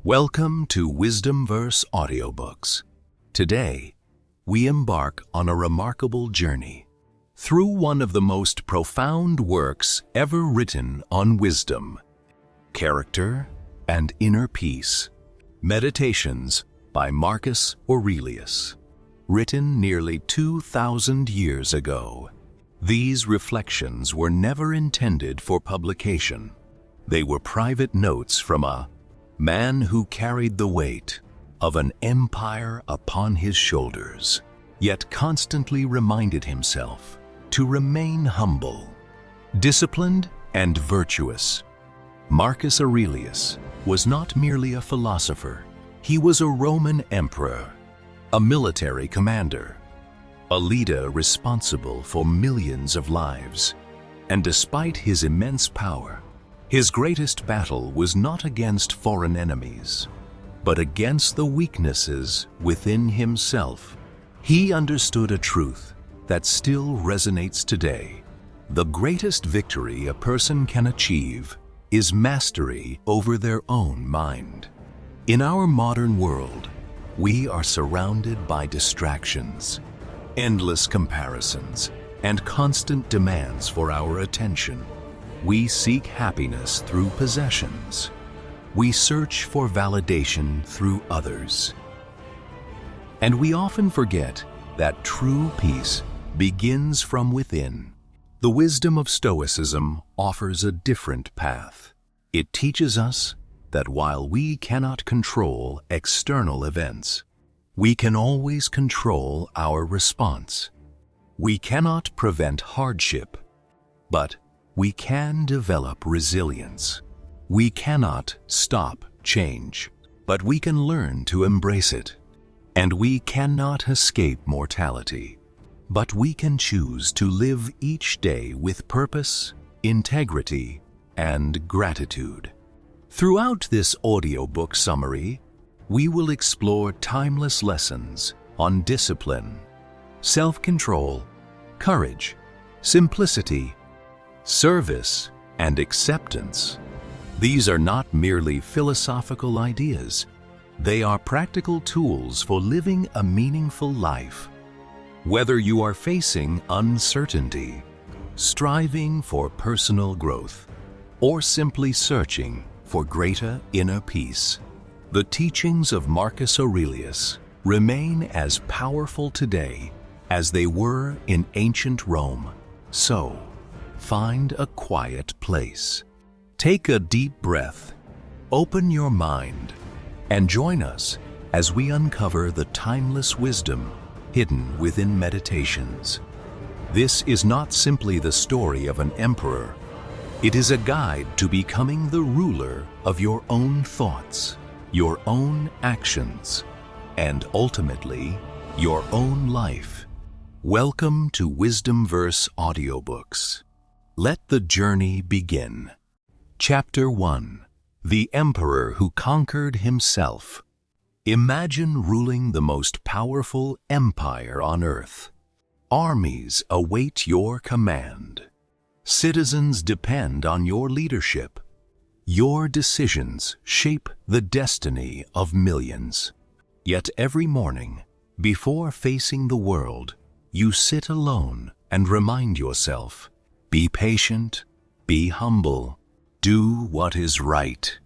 Welcome to Wisdom Verse Audiobooks. Today, we embark on a remarkable journey through one of the most profound works ever written on wisdom, character, and inner peace. Meditations by Marcus Aurelius, written nearly 2,000 years ago. These reflections were never intended for publication. They were private notes from a man who carried the weight of an empire upon his shoulders, yet constantly reminded himself to remain humble, disciplined, and virtuous. Marcus Aurelius was not merely a philosopher. He was a Roman emperor, a military commander, a leader responsible for millions of lives. And despite his immense power, his greatest battle was not against foreign enemies, but against the weaknesses within himself. He understood a truth that still resonates today. The greatest victory a person can achieve is mastery over their own mind. In our modern world, we are surrounded by distractions, endless comparisons, and constant demands for our attention. We seek happiness through possessions. We search for validation through others. And we often forget that true peace begins from within. The wisdom of Stoicism offers a different path. It teaches us that while we cannot control external events, we can always control our response. We cannot prevent hardship, but we can develop resilience. We cannot stop change, but we can learn to embrace it. And we cannot escape mortality, but we can choose to live each day with purpose, integrity, and gratitude. Throughout this audiobook summary, we will explore timeless lessons on discipline, self-control, courage, simplicity, service, and acceptance. These are not merely philosophical ideas. They are practical tools for living a meaningful life. Whether you are facing uncertainty, striving for personal growth, or simply searching for greater inner peace, the teachings of Marcus Aurelius remain as powerful today as they were in ancient Rome. So, find a quiet place. Take a deep breath, open your mind, and join us as we uncover the timeless wisdom hidden within Meditations. This is not simply the story of an emperor. It is a guide to becoming the ruler of your own thoughts, your own actions, and ultimately, your own life. Welcome to Wisdom Verse Audiobooks. Let the journey begin. Chapter 1. The Emperor Who Conquered Himself. Imagine ruling the most powerful empire on earth. Armies await your command. Citizens depend on your leadership. Your decisions shape the destiny of millions. Yet every morning, before facing the world, you sit alone and remind yourself, be patient, be humble, do what is right.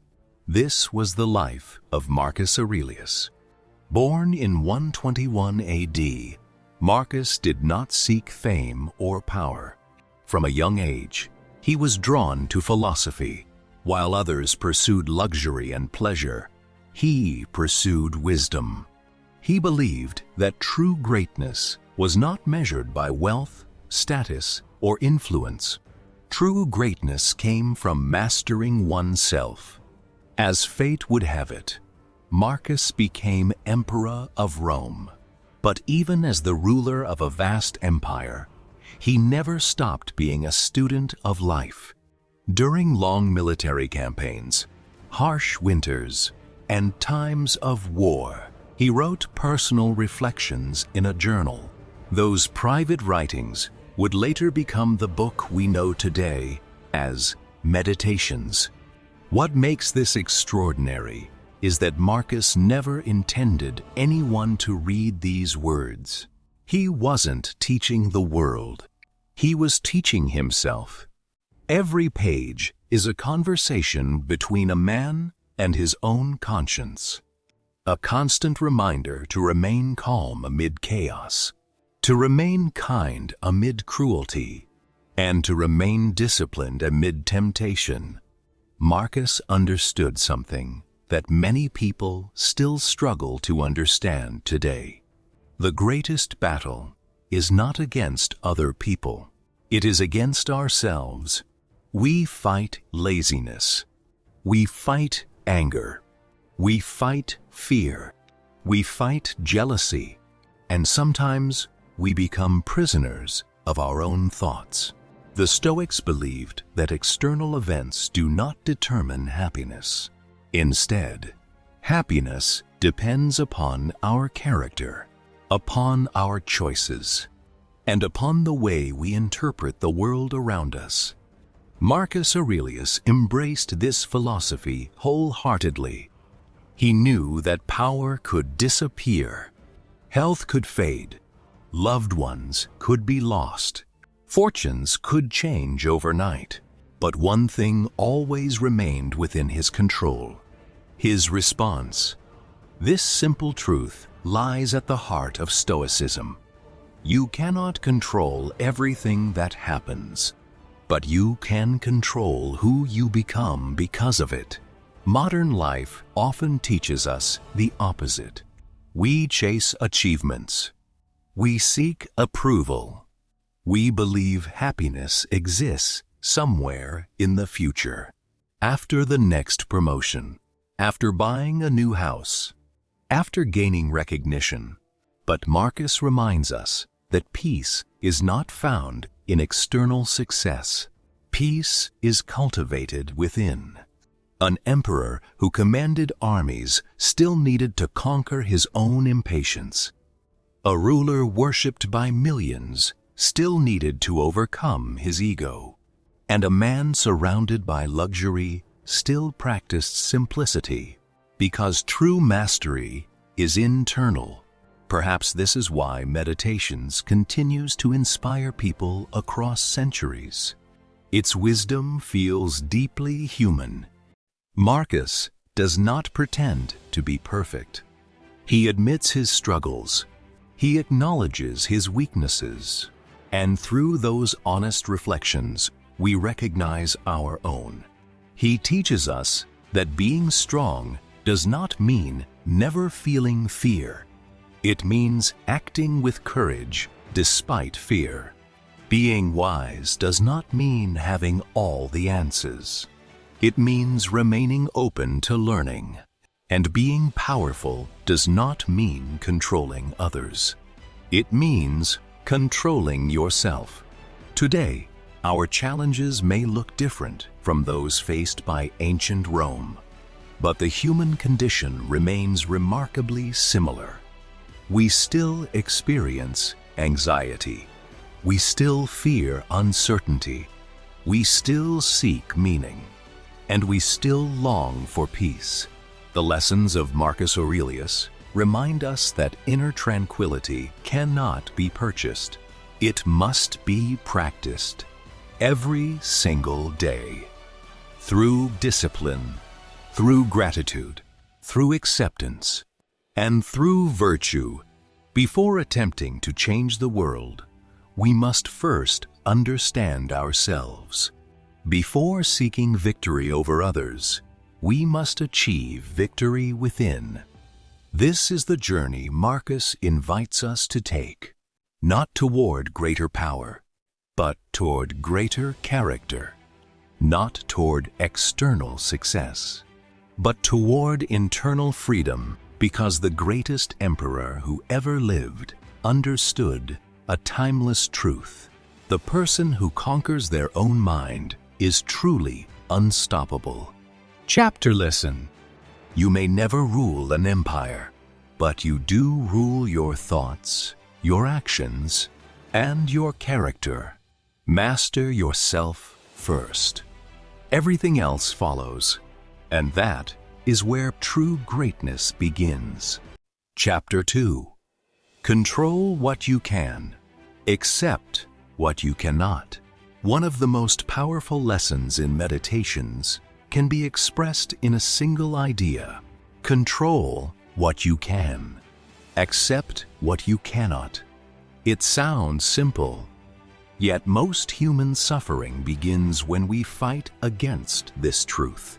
This was the life of Marcus Aurelius. Born in 121 AD, Marcus did not seek fame or power. From a young age, he was drawn to philosophy. While others pursued luxury and pleasure, he pursued wisdom. He believed that true greatness was not measured by wealth, status, or influence. True greatness came from mastering oneself. As fate would have it, Marcus became Emperor of Rome. But even as the ruler of a vast empire, he never stopped being a student of life. During long military campaigns, harsh winters, and times of war, he wrote personal reflections in a journal. Those private writings would later become the book we know today as Meditations. What makes this extraordinary is that Marcus never intended anyone to read these words. He wasn't teaching the world. He was teaching himself. Every page is a conversation between a man and his own conscience. A constant reminder to remain calm amid chaos, to remain kind amid cruelty, and to remain disciplined amid temptation. Marcus understood something that many people still struggle to understand today. The greatest battle is not against other people. It is against ourselves. We fight laziness. We fight anger. We fight fear. We fight jealousy. And sometimes we become prisoners of our own thoughts. The Stoics believed that external events do not determine happiness. Instead, happiness depends upon our character, upon our choices, and upon the way we interpret the world around us. Marcus Aurelius embraced this philosophy wholeheartedly. He knew that power could disappear, health could fade, loved ones could be lost, fortunes could change overnight, but one thing always remained within his control: his response. This simple truth lies at the heart of Stoicism. You cannot control everything that happens, but you can control who you become because of it. Modern life often teaches us the opposite. We chase achievements. We seek approval. We believe happiness exists somewhere in the future, after the next promotion, after buying a new house, after gaining recognition. But Marcus reminds us that peace is not found in external success. Peace is cultivated within. An emperor who commanded armies still needed to conquer his own impatience. A ruler worshipped by millions still needed to overcome his ego. And a man surrounded by luxury still practiced simplicity, because true mastery is internal. Perhaps this is why meditations continues to inspire people across centuries. Its wisdom feels deeply human. Marcus does not pretend to be perfect. He admits his struggles. He acknowledges his weaknesses. And through those honest reflections, we recognize our own. He teaches us that being strong does not mean never feeling fear. It means acting with courage despite fear. Being wise does not mean having all the answers. It means remaining open to learning. And being powerful does not mean controlling others. It means controlling yourself. Today, our challenges may look different from those faced by ancient Rome, but the human condition remains remarkably similar. We still experience anxiety. We still fear uncertainty. We still seek meaning. And we still long for peace. The lessons of Marcus Aurelius remind us that inner tranquility cannot be purchased. It must be practiced every single day. Through discipline, through gratitude, through acceptance, and through virtue. Before attempting to change the world, we must first understand ourselves. Before seeking victory over others, we must achieve victory within. This is the journey Marcus invites us to take, not toward greater power, but toward greater character, not toward external success, but toward internal freedom, because the greatest emperor who ever lived understood a timeless truth. The person who conquers their own mind is truly unstoppable. Chapter lesson. You may never rule an empire, but you do rule your thoughts, your actions, and your character. Master yourself first. Everything else follows, and that is where true greatness begins. Chapter 2. Control what you can. Accept what you cannot. One of the most powerful lessons in meditations can be expressed in a single idea. Control what you can. Accept what you cannot. It sounds simple, yet most human suffering begins when we fight against this truth.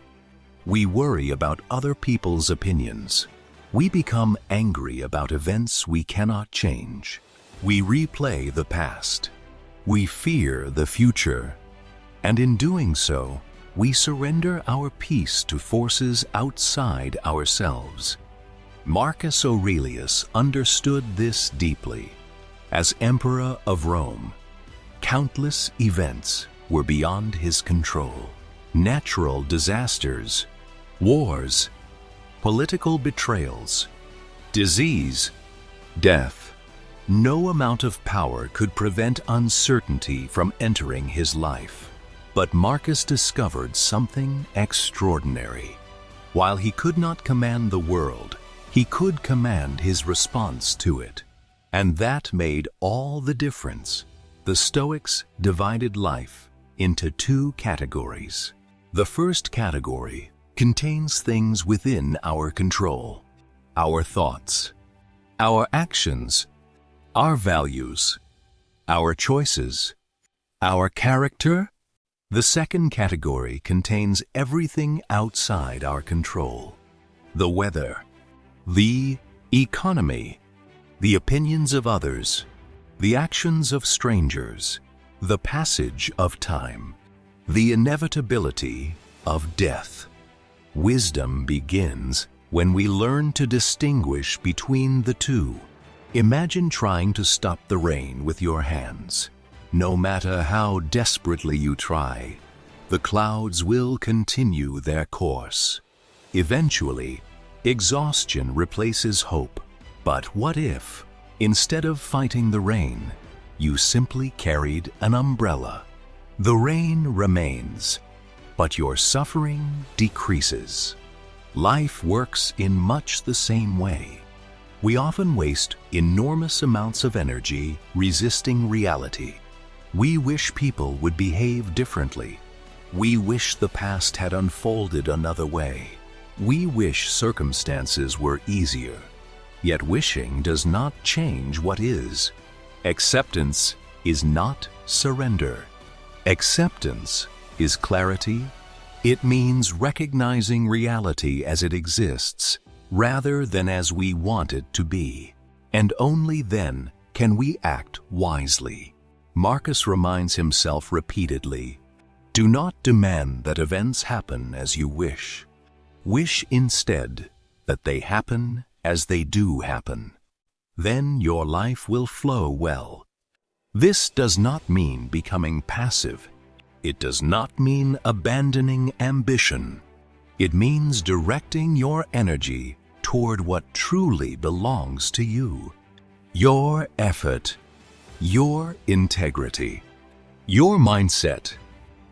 We worry about other people's opinions. We become angry about events we cannot change. We replay the past. We fear the future. And in doing so, we surrender our peace to forces outside ourselves. Marcus Aurelius understood this deeply. As Emperor of Rome, countless events were beyond his control. Natural disasters, wars, political betrayals, disease, death. No amount of power could prevent uncertainty from entering his life. But Marcus discovered something extraordinary. While he could not command the world, he could command his response to it. And that made all the difference. The Stoics divided life into two categories. The first category contains things within our control: our thoughts, our actions, our values, our choices, our character. The second category contains everything outside our control: the weather, the economy, the opinions of others, the actions of strangers, the passage of time, the inevitability of death. Wisdom begins when we learn to distinguish between the two. Imagine trying to stop the rain with your hands. No matter how desperately you try, the clouds will continue their course. Eventually, exhaustion replaces hope. But what if, instead of fighting the rain, you simply carried an umbrella? The rain remains, but your suffering decreases. Life works in much the same way. We often waste enormous amounts of energy resisting reality. We wish people would behave differently. We wish the past had unfolded another way. We wish circumstances were easier. Yet wishing does not change what is. Acceptance is not surrender. Acceptance is clarity. It means recognizing reality as it exists, rather than as we want it to be. And only then can we act wisely. Marcus reminds himself repeatedly, do not demand that events happen as you wish. Wish instead that they happen as they do happen. Then your life will flow well. This does not mean becoming passive. It does not mean abandoning ambition. It means directing your energy toward what truly belongs to you. Your effort, your integrity, your mindset.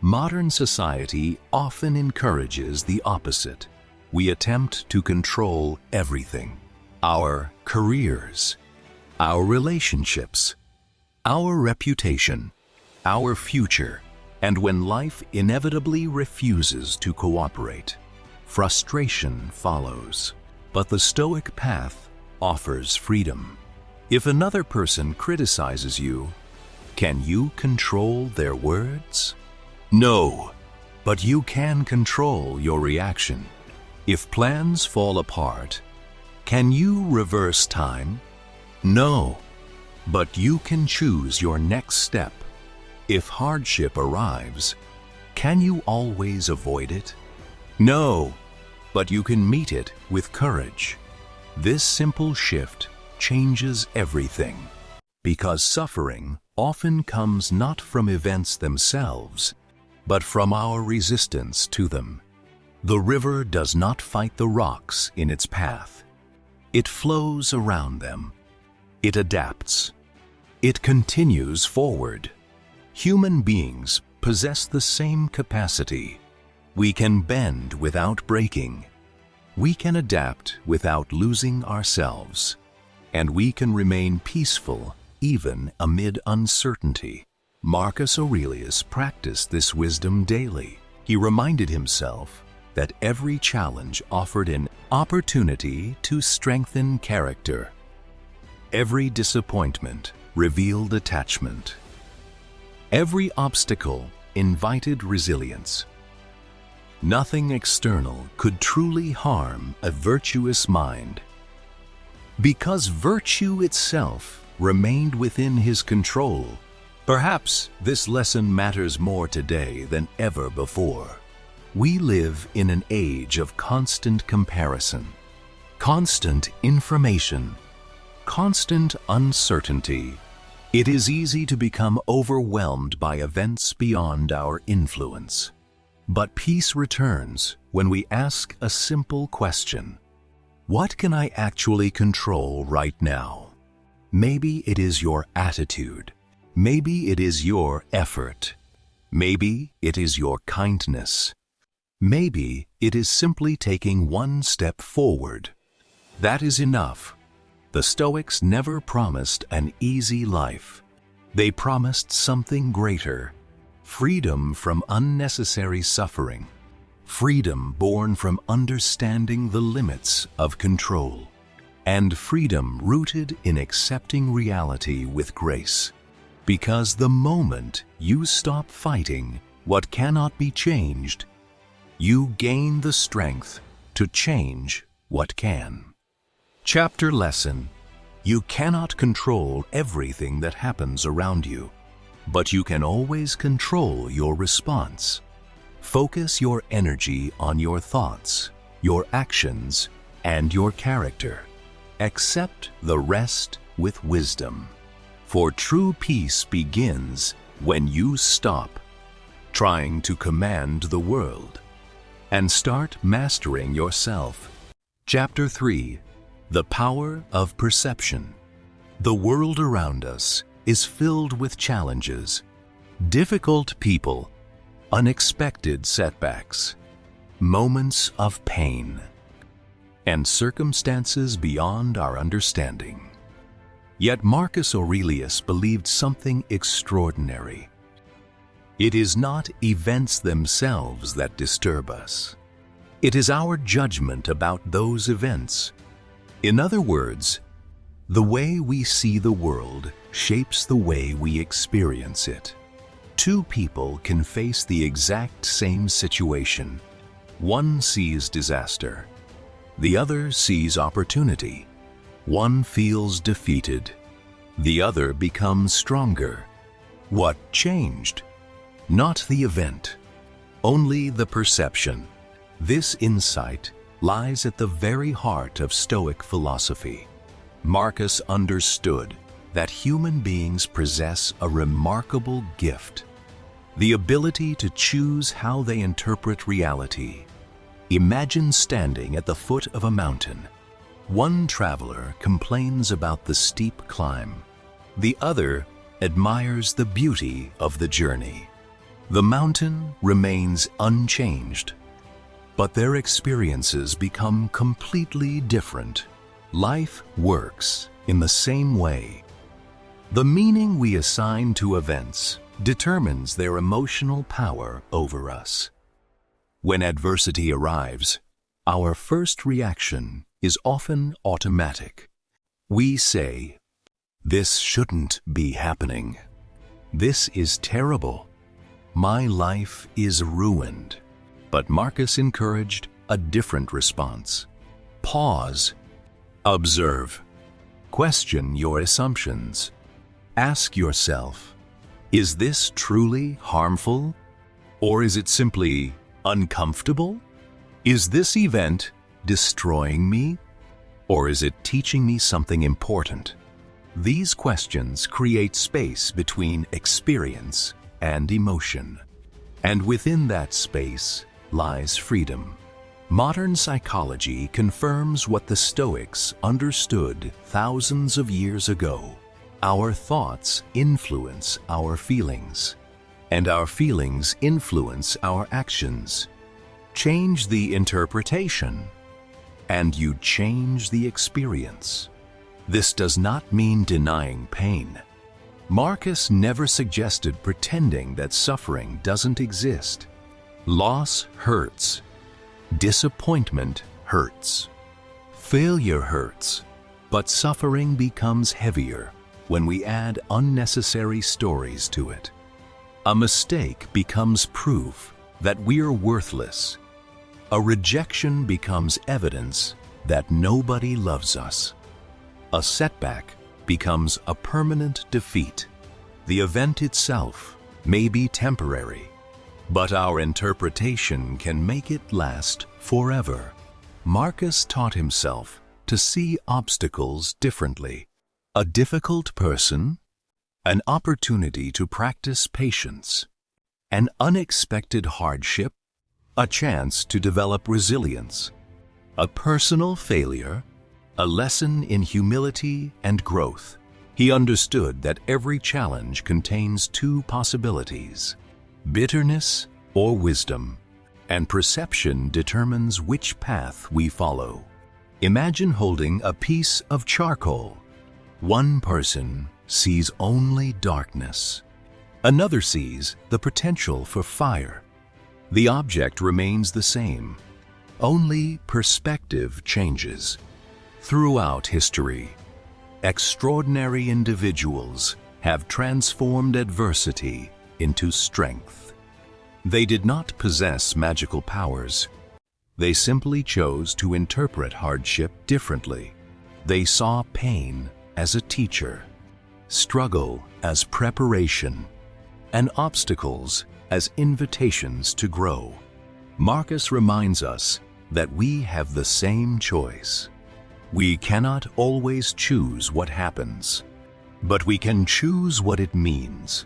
Modern society often encourages the opposite. We attempt to control everything: our careers, our relationships, our reputation, our future. And when life inevitably refuses to cooperate, frustration follows. But the Stoic path offers freedom. If another person criticizes you, can you control their words? No, but you can control your reaction. If plans fall apart, can you reverse time? No, but you can choose your next step. If hardship arrives, can you always avoid it? No, but you can meet it with courage. This simple shift changes everything, because suffering often comes not from events themselves, but from our resistance to them. The river does not fight the rocks in its path. It flows around them. It adapts. It continues forward. Human beings possess the same capacity. We can bend without breaking. We can adapt without losing ourselves, and we can remain peaceful even amid uncertainty. Marcus Aurelius practiced this wisdom daily. He reminded himself that every challenge offered an opportunity to strengthen character. Every disappointment revealed attachment. Every obstacle invited resilience. Nothing external could truly harm a virtuous mind, because virtue itself remained within his control. Perhaps this lesson matters more today than ever before. We live in an age of constant comparison, constant information, constant uncertainty. It is easy to become overwhelmed by events beyond our influence. But peace returns when we ask a simple question: what can I actually control right now? Maybe it is your attitude. Maybe it is your effort. Maybe it is your kindness. Maybe it is simply taking one step forward. That is enough. The Stoics never promised an easy life. They promised something greater: freedom from unnecessary suffering, freedom born from understanding the limits of control, and freedom rooted in accepting reality with grace. Because the moment you stop fighting what cannot be changed, you gain the strength to change what can. Chapter lesson: you cannot control everything that happens around you, but you can always control your response. Focus your energy on your thoughts, your actions, and your character. Accept the rest with wisdom. For true peace begins when you stop trying to command the world and start mastering yourself. Chapter 3: the power of perception. The world around us is filled with challenges, difficult people, unexpected setbacks, moments of pain, and circumstances beyond our understanding. Yet Marcus Aurelius believed something extraordinary. It is not events themselves that disturb us. It is our judgment about those events. In other words, the way we see the world shapes the way we experience it. Two people can face the exact same situation. One sees disaster. The other sees opportunity. One feels defeated. The other becomes stronger. What changed? Not the event, only the perception. This insight lies at the very heart of Stoic philosophy. Marcus understood that human beings possess a remarkable gift: the ability to choose how they interpret reality. Imagine standing at the foot of a mountain. One traveler complains about the steep climb. The other admires the beauty of the journey. The mountain remains unchanged, but their experiences become completely different. Life works in the same way. The meaning we assign to events determines their emotional power over us. When adversity arrives, our first reaction is often automatic. We say, "This shouldn't be happening. This is terrible. My life is ruined." But Marcus encouraged a different response. Pause. Observe. Question your assumptions. Ask yourself, is this truly harmful? Or is it simply uncomfortable? Is this event destroying me? Or is it teaching me something important? These questions create space between experience and emotion. And within that space lies freedom. Modern psychology confirms what the Stoics understood thousands of years ago. Our thoughts influence our feelings, and our feelings influence our actions. Change the interpretation, and you change the experience. This does not mean denying pain. Marcus never suggested pretending that suffering doesn't exist. Loss hurts. Disappointment hurts. Failure hurts. But suffering becomes heavier when we add unnecessary stories to it. A mistake becomes proof that we're worthless. A rejection becomes evidence that nobody loves us. A setback becomes a permanent defeat. The event itself may be temporary, but our interpretation can make it last forever. Marcus taught himself to see obstacles differently. A difficult person, an opportunity to practice patience, an unexpected hardship, a chance to develop resilience, a personal failure, a lesson in humility and growth. He understood that every challenge contains two possibilities: bitterness or wisdom, and perception determines which path we follow. Imagine holding a piece of charcoal. One person sees only darkness. Another sees the potential for fire. The object remains the same. Only perspective changes. Throughout history, extraordinary individuals have transformed adversity into strength. They did not possess magical powers. They simply chose to interpret hardship differently. They saw pain as a teacher, struggle as preparation, and obstacles as invitations to grow. Marcus reminds us that we have the same choice. We cannot always choose what happens, but we can choose what it means.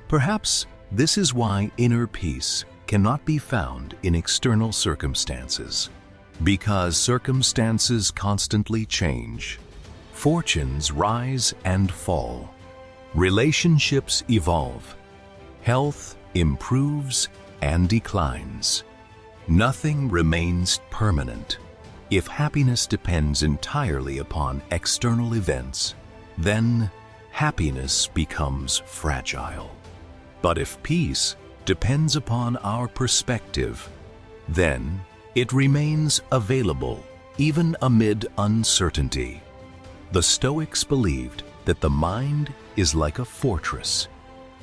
Perhaps this is why inner peace cannot be found in external circumstances. Because circumstances constantly change, fortunes rise and fall, relationships evolve, health improves and declines. Nothing remains permanent. If happiness depends entirely upon external events, then happiness becomes fragile. But if peace depends upon our perspective, then it remains available even amid uncertainty. The Stoics believed that the mind is like a fortress.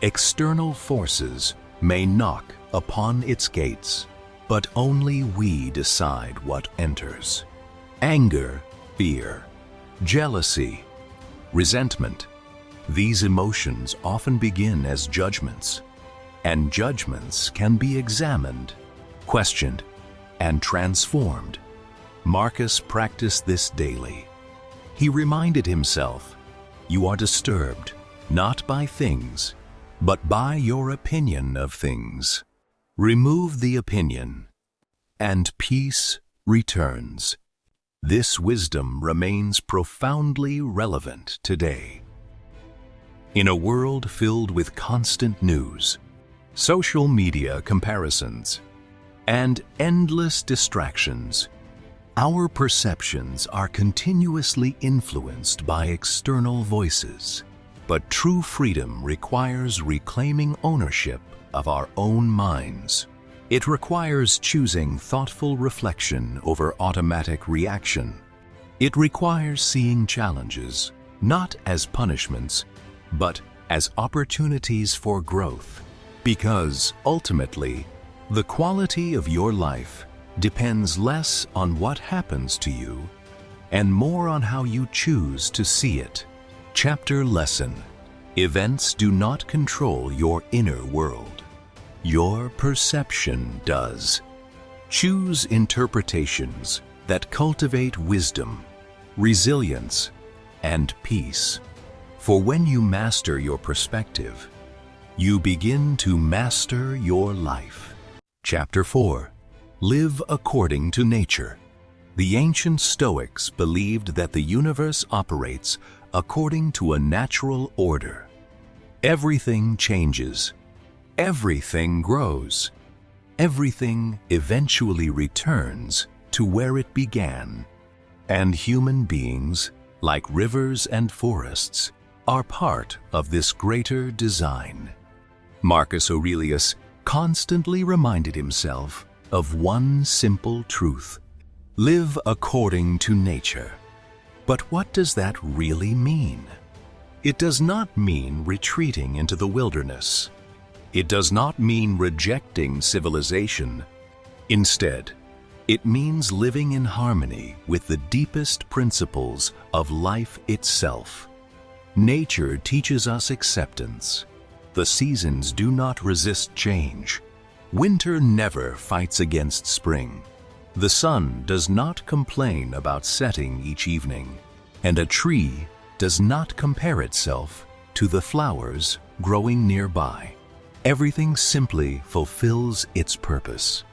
External forces may knock upon its gates, but only we decide what enters. Anger, fear, jealousy, resentment. These emotions often begin as judgments, and judgments can be examined, questioned, and transformed. Marcus practiced this daily. He reminded himself, "You are disturbed, not by things, but by your opinion of things. Remove the opinion, and peace returns." This wisdom remains profoundly relevant today. In a world filled with constant news, social media comparisons, and endless distractions, our perceptions are continuously influenced by external voices. But true freedom requires reclaiming ownership of our own minds. It requires choosing thoughtful reflection over automatic reaction. It requires seeing challenges not as punishments, but as opportunities for growth. Because ultimately, the quality of your life depends less on what happens to you and more on how you choose to see it. Chapter lesson: events do not control your inner world. Your perception does. Choose interpretations that cultivate wisdom, resilience, and peace. For when you master your perspective, you begin to master your life. Chapter 4. Live according to nature. The ancient Stoics believed that the universe operates according to a natural order. Everything changes. Everything grows. Everything eventually returns to where it began. And human beings, like rivers and forests, are part of this greater design. Marcus Aurelius constantly reminded himself of one simple truth: live according to nature. But what does that really mean? It does not mean retreating into the wilderness. It does not mean rejecting civilization. Instead, it means living in harmony with the deepest principles of life itself. Nature teaches us acceptance. The seasons do not resist change. Winter never fights against spring. The sun does not complain about setting each evening, and a tree does not compare itself to the flowers growing nearby. Everything simply fulfills its purpose.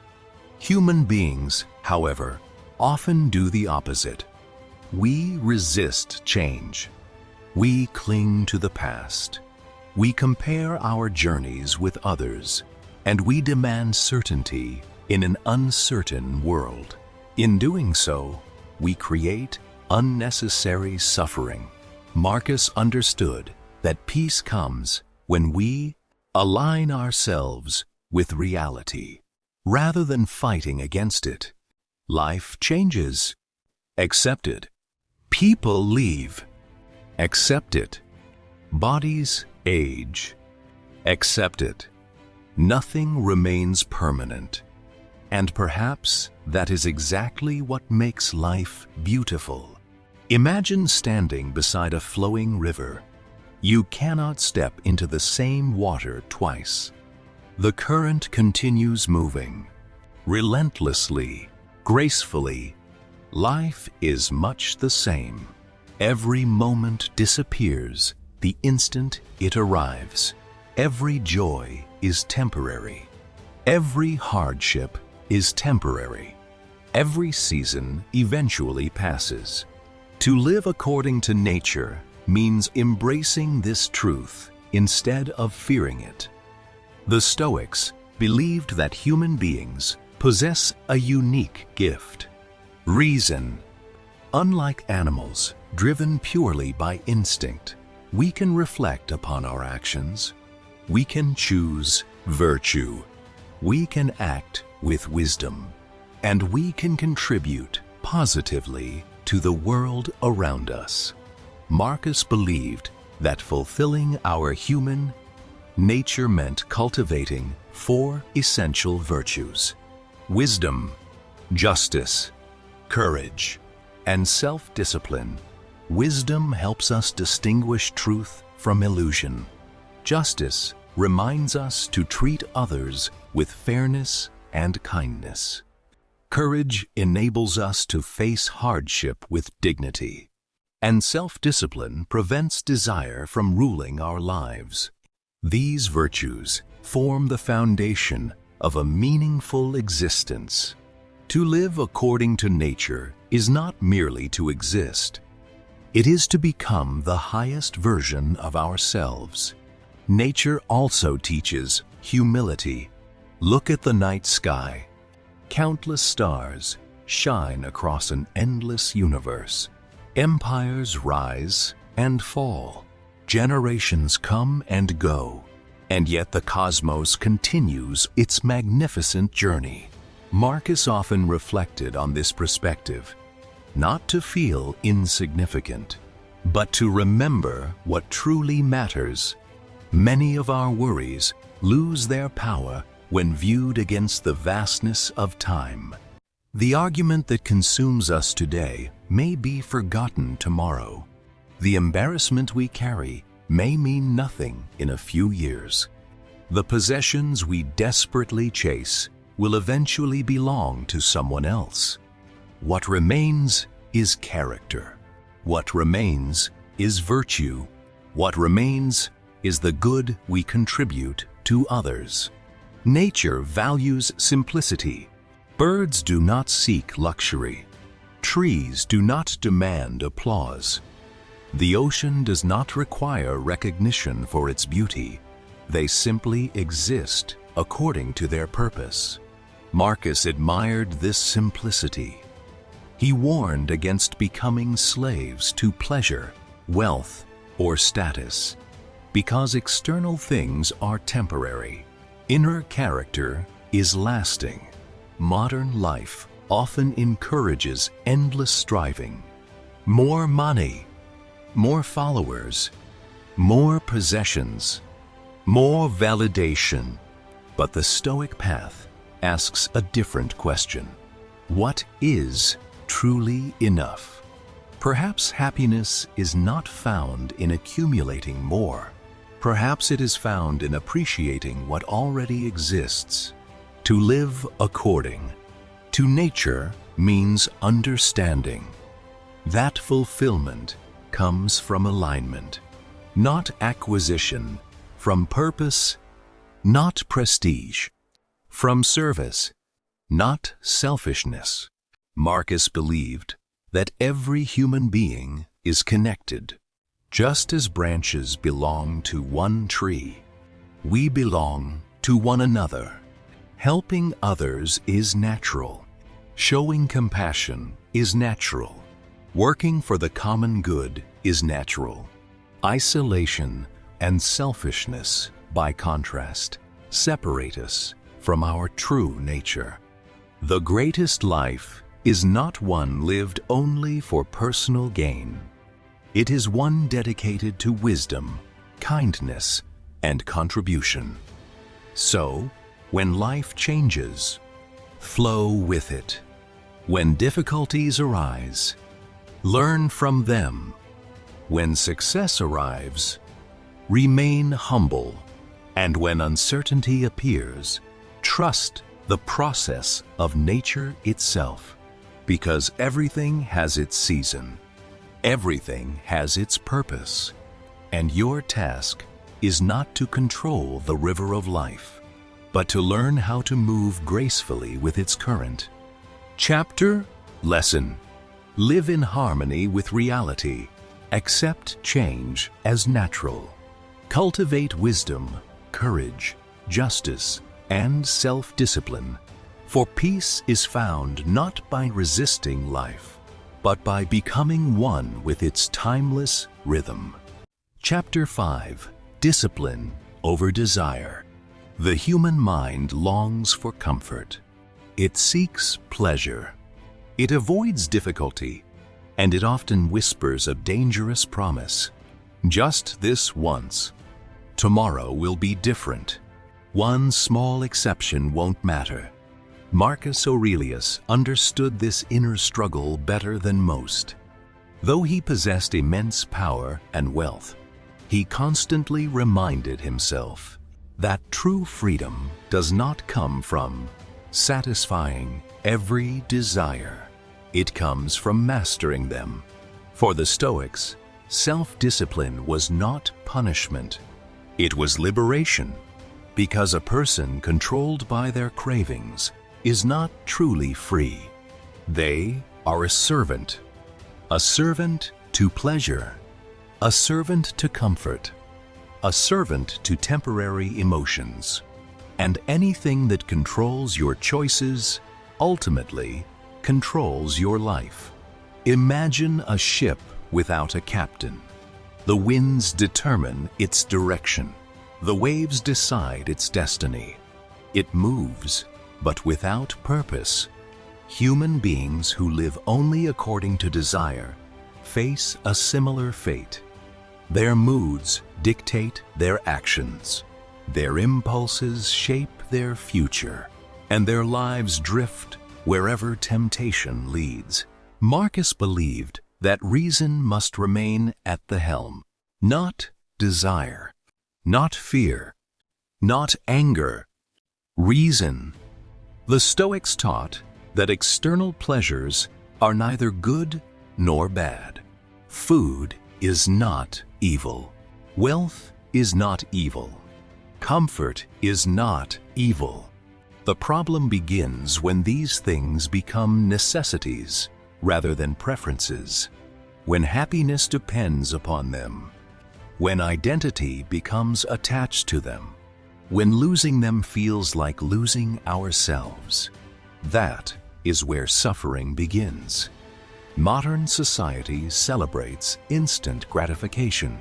Human beings, however, often do the opposite. We resist change. We cling to the past. We compare our journeys with others, and we demand certainty in an uncertain world. In doing so, we create unnecessary suffering. Marcus understood that peace comes when we align ourselves with reality, rather than fighting against it. Life changes. Accept it. People leave. Accept it. Bodies age. Accept it. Nothing remains permanent. And perhaps that is exactly what makes life beautiful. Imagine standing beside a flowing river. You cannot step into the same water twice. The current continues moving, relentlessly, gracefully. Life is much the same. Every moment disappears the instant it arrives. Every joy is temporary. Every hardship is temporary. Every season eventually passes. To live according to nature means embracing this truth instead of fearing it. The Stoics believed that human beings possess a unique gift: reason. Unlike animals, driven purely by instinct, we can reflect upon our actions. We can choose virtue. We can act with wisdom. And we can contribute positively to the world around us. Marcus believed that fulfilling our human nature meant cultivating 4 essential virtues: wisdom, justice, courage, and self-discipline. Wisdom helps us distinguish truth from illusion. Justice reminds us to treat others with fairness and kindness. Courage enables us to face hardship with dignity. And self-discipline prevents desire from ruling our lives. These virtues form the foundation of a meaningful existence. To live according to nature is not merely to exist. It is to become the highest version of ourselves. Nature also teaches humility. Look at the night sky. Countless stars shine across an endless universe. Empires rise and fall. Generations come and go. And yet the cosmos continues its magnificent journey. Marcus often reflected on this perspective, not to feel insignificant, but to remember what truly matters. Many of our worries lose their power when viewed against the vastness of time. The argument that consumes us today may be forgotten tomorrow. The embarrassment we carry may mean nothing in a few years. The possessions we desperately chase will eventually belong to someone else. What remains is character. What remains is virtue. What remains is the good we contribute to others. Nature values simplicity. Birds do not seek luxury. Trees do not demand applause. The ocean does not require recognition for its beauty. They simply exist according to their purpose. Marcus admired this simplicity. He warned against becoming slaves to pleasure, wealth, or status, because external things are temporary. Inner character is lasting. Modern life often encourages endless striving. More money, more followers, more possessions, more validation. But the Stoic path asks a different question. What is truly enough? Perhaps happiness is not found in accumulating more. Perhaps it is found in appreciating what already exists. To live according to nature means understanding. That fulfillment comes from alignment, not acquisition, from purpose, not prestige, from service, not selfishness. Marcus believed that every human being is connected. Just as branches belong to one tree, we belong to one another. Helping others is natural. Showing compassion is natural. Working for the common good is natural. Isolation and selfishness, by contrast, separate us from our true nature. The greatest life is not one lived only for personal gain. It is one dedicated to wisdom, kindness, and contribution. So, when life changes, flow with it. When difficulties arise, learn from them. When success arrives, remain humble. And when uncertainty appears, trust the process of nature itself. Because everything has its season. Everything has its purpose. And your task is not to control the river of life, but to learn how to move gracefully with its current. Chapter, lesson. Live in harmony with reality. Accept change as natural. Cultivate wisdom, courage, justice, and self-discipline. For peace is found not by resisting life, but by becoming one with its timeless rhythm. Chapter 5. Discipline over desire. The human mind longs for comfort. It seeks pleasure. It avoids difficulty, and it often whispers a dangerous promise. Just this once. Tomorrow will be different. One small exception won't matter. Marcus Aurelius understood this inner struggle better than most. Though he possessed immense power and wealth, he constantly reminded himself that true freedom does not come from satisfying every desire. It comes from mastering them. For the Stoics, self-discipline was not punishment. It was liberation, because a person controlled by their cravings is not truly free. They are a servant to pleasure, a servant to comfort, a servant to temporary emotions. And anything that controls your choices ultimately controls your life. Imagine a ship without a captain. The winds determine its direction. The waves decide its destiny. It moves, but without purpose. Human beings who live only according to desire face a similar fate. Their moods dictate their actions. Their impulses shape their future, and their lives drift wherever temptation leads. Marcus believed that reason must remain at the helm, not desire, not fear, not anger. Reason. The Stoics taught that external pleasures are neither good nor bad. Food is not evil. Wealth is not evil. Comfort is not evil. The problem begins when these things become necessities rather than preferences, when happiness depends upon them, when identity becomes attached to them, when losing them feels like losing ourselves. That is where suffering begins. Modern society celebrates instant gratification.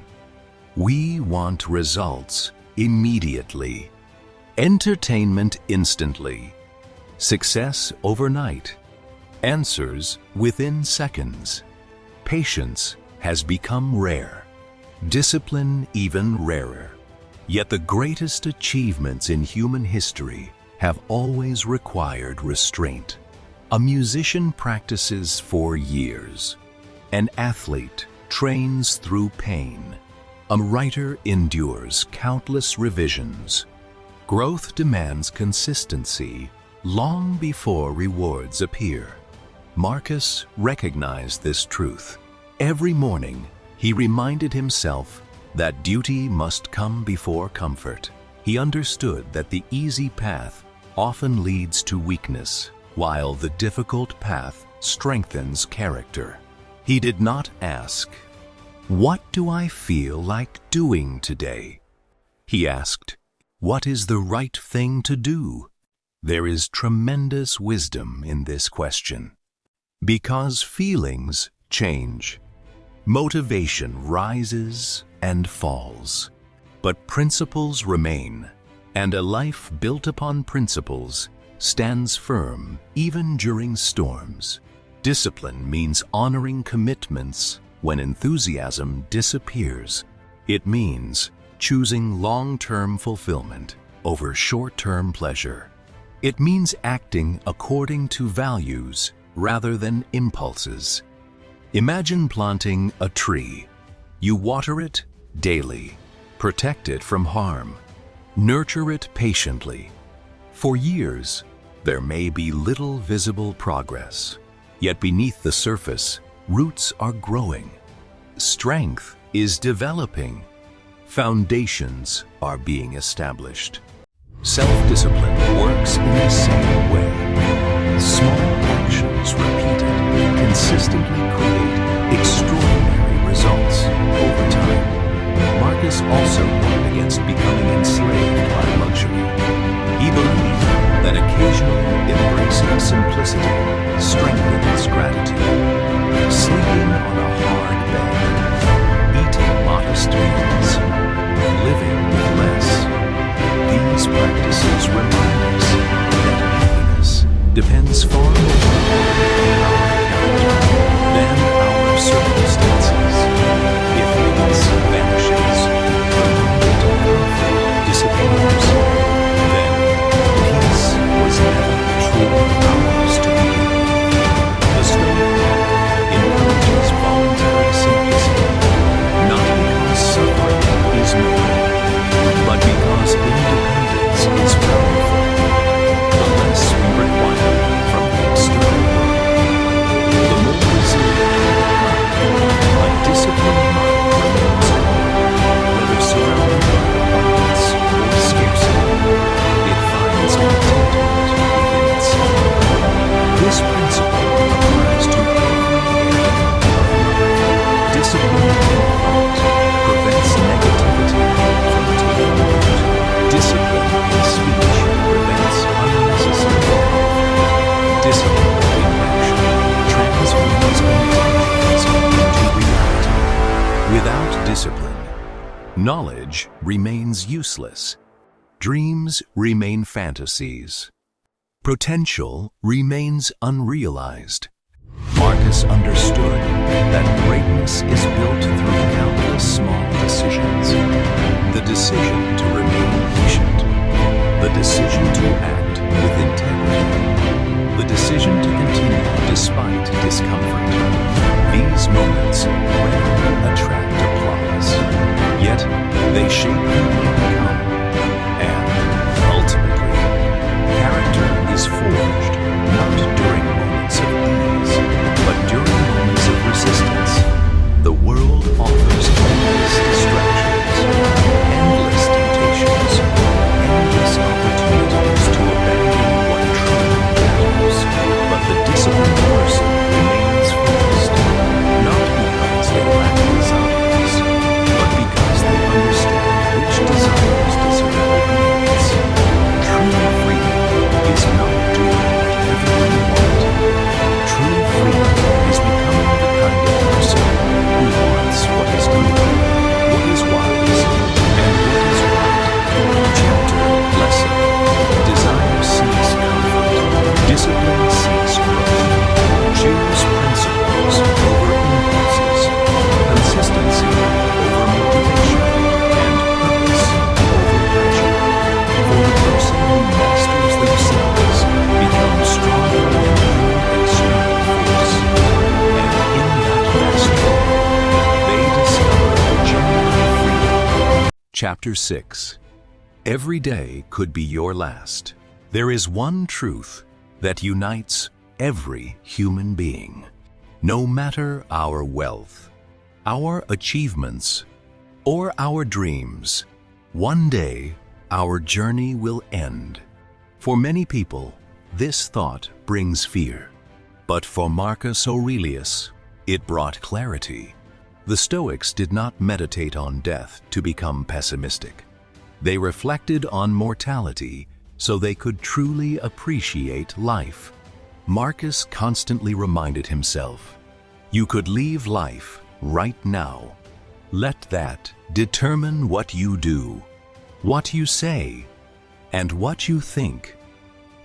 We want results immediately, entertainment instantly, success overnight, answers within seconds. Patience has become rare, discipline even rarer. Yet the greatest achievements in human history have always required restraint. A musician practices for years. An athlete trains through pain. A writer endures countless revisions. Growth demands consistency long before rewards appear. Marcus recognized this truth. Every morning, he reminded himself that duty must come before comfort. He understood that the easy path often leads to weakness, while the difficult path strengthens character. He did not ask, "What do I feel like doing today?" He asked, "What is the right thing to do?" There is tremendous wisdom in this question. Because feelings change. Motivation rises and falls, but principles remain, and a life built upon principles stands firm even during storms. Discipline means honoring commitments when enthusiasm disappears. It means choosing long-term fulfillment over short-term pleasure. It means acting according to values rather than impulses. Imagine planting a tree. You water it daily, protect it from harm, nurture it patiently. For years, there may be little visible progress, yet beneath the surface, roots are growing. Strength is developing. Foundations are being established. Self-discipline works in the same way. Small actions repeated consistently create extraordinary results over time. Marcus also warned against becoming enslaved by luxury. He believed that occasionally embracing simplicity strengthens gratitude. Sleeping on a hard bed, eating modest meals, living with less. These practices remind us that happiness depends far more on our character than our circumstances. If peace vanishes, the moment of comfort disappears, then peace was never truly ours to begin with. The Stoic path encourages voluntary simplicity, not because suffering is noble, but because independence is powerful. The less we require from the external world, the more resilient we become. A disciplined mind remains calm, whether surrounded by abundance or scarcity. It finds contentment within itself. This principle applies to every area of life. Discipline in thought prevents negativity from taking root. Discipline in speech prevents unnecessary conflict. Discipline in action transforms intentions into reality. Without discipline, knowledge remains useless. Dreams remain fantasies. Potential remains unrealized. Marcus understood that greatness is built through countless small decisions. The decision to remain patient. The decision to act with integrity. The decision to continue despite discomfort. These moments rarely attract applause, yet they shape who we become. And, ultimately, character is forged not during moments of ease, but during moments of resistance. The world offers endless distractions, endless temptations, endless opportunities to abandon what truly matters. But the disciplined person remains focused, not Chapter 6. Every day could be your last. There is one truth that unites every human being. No matter our wealth, our achievements, or our dreams, one day our journey will end. For many people, this thought brings fear. But for Marcus Aurelius, it brought clarity. The Stoics did not meditate on death to become pessimistic. They reflected on mortality so they could truly appreciate life. Marcus constantly reminded himself, "You could leave life right now. Let that determine what you do, what you say, and what you think."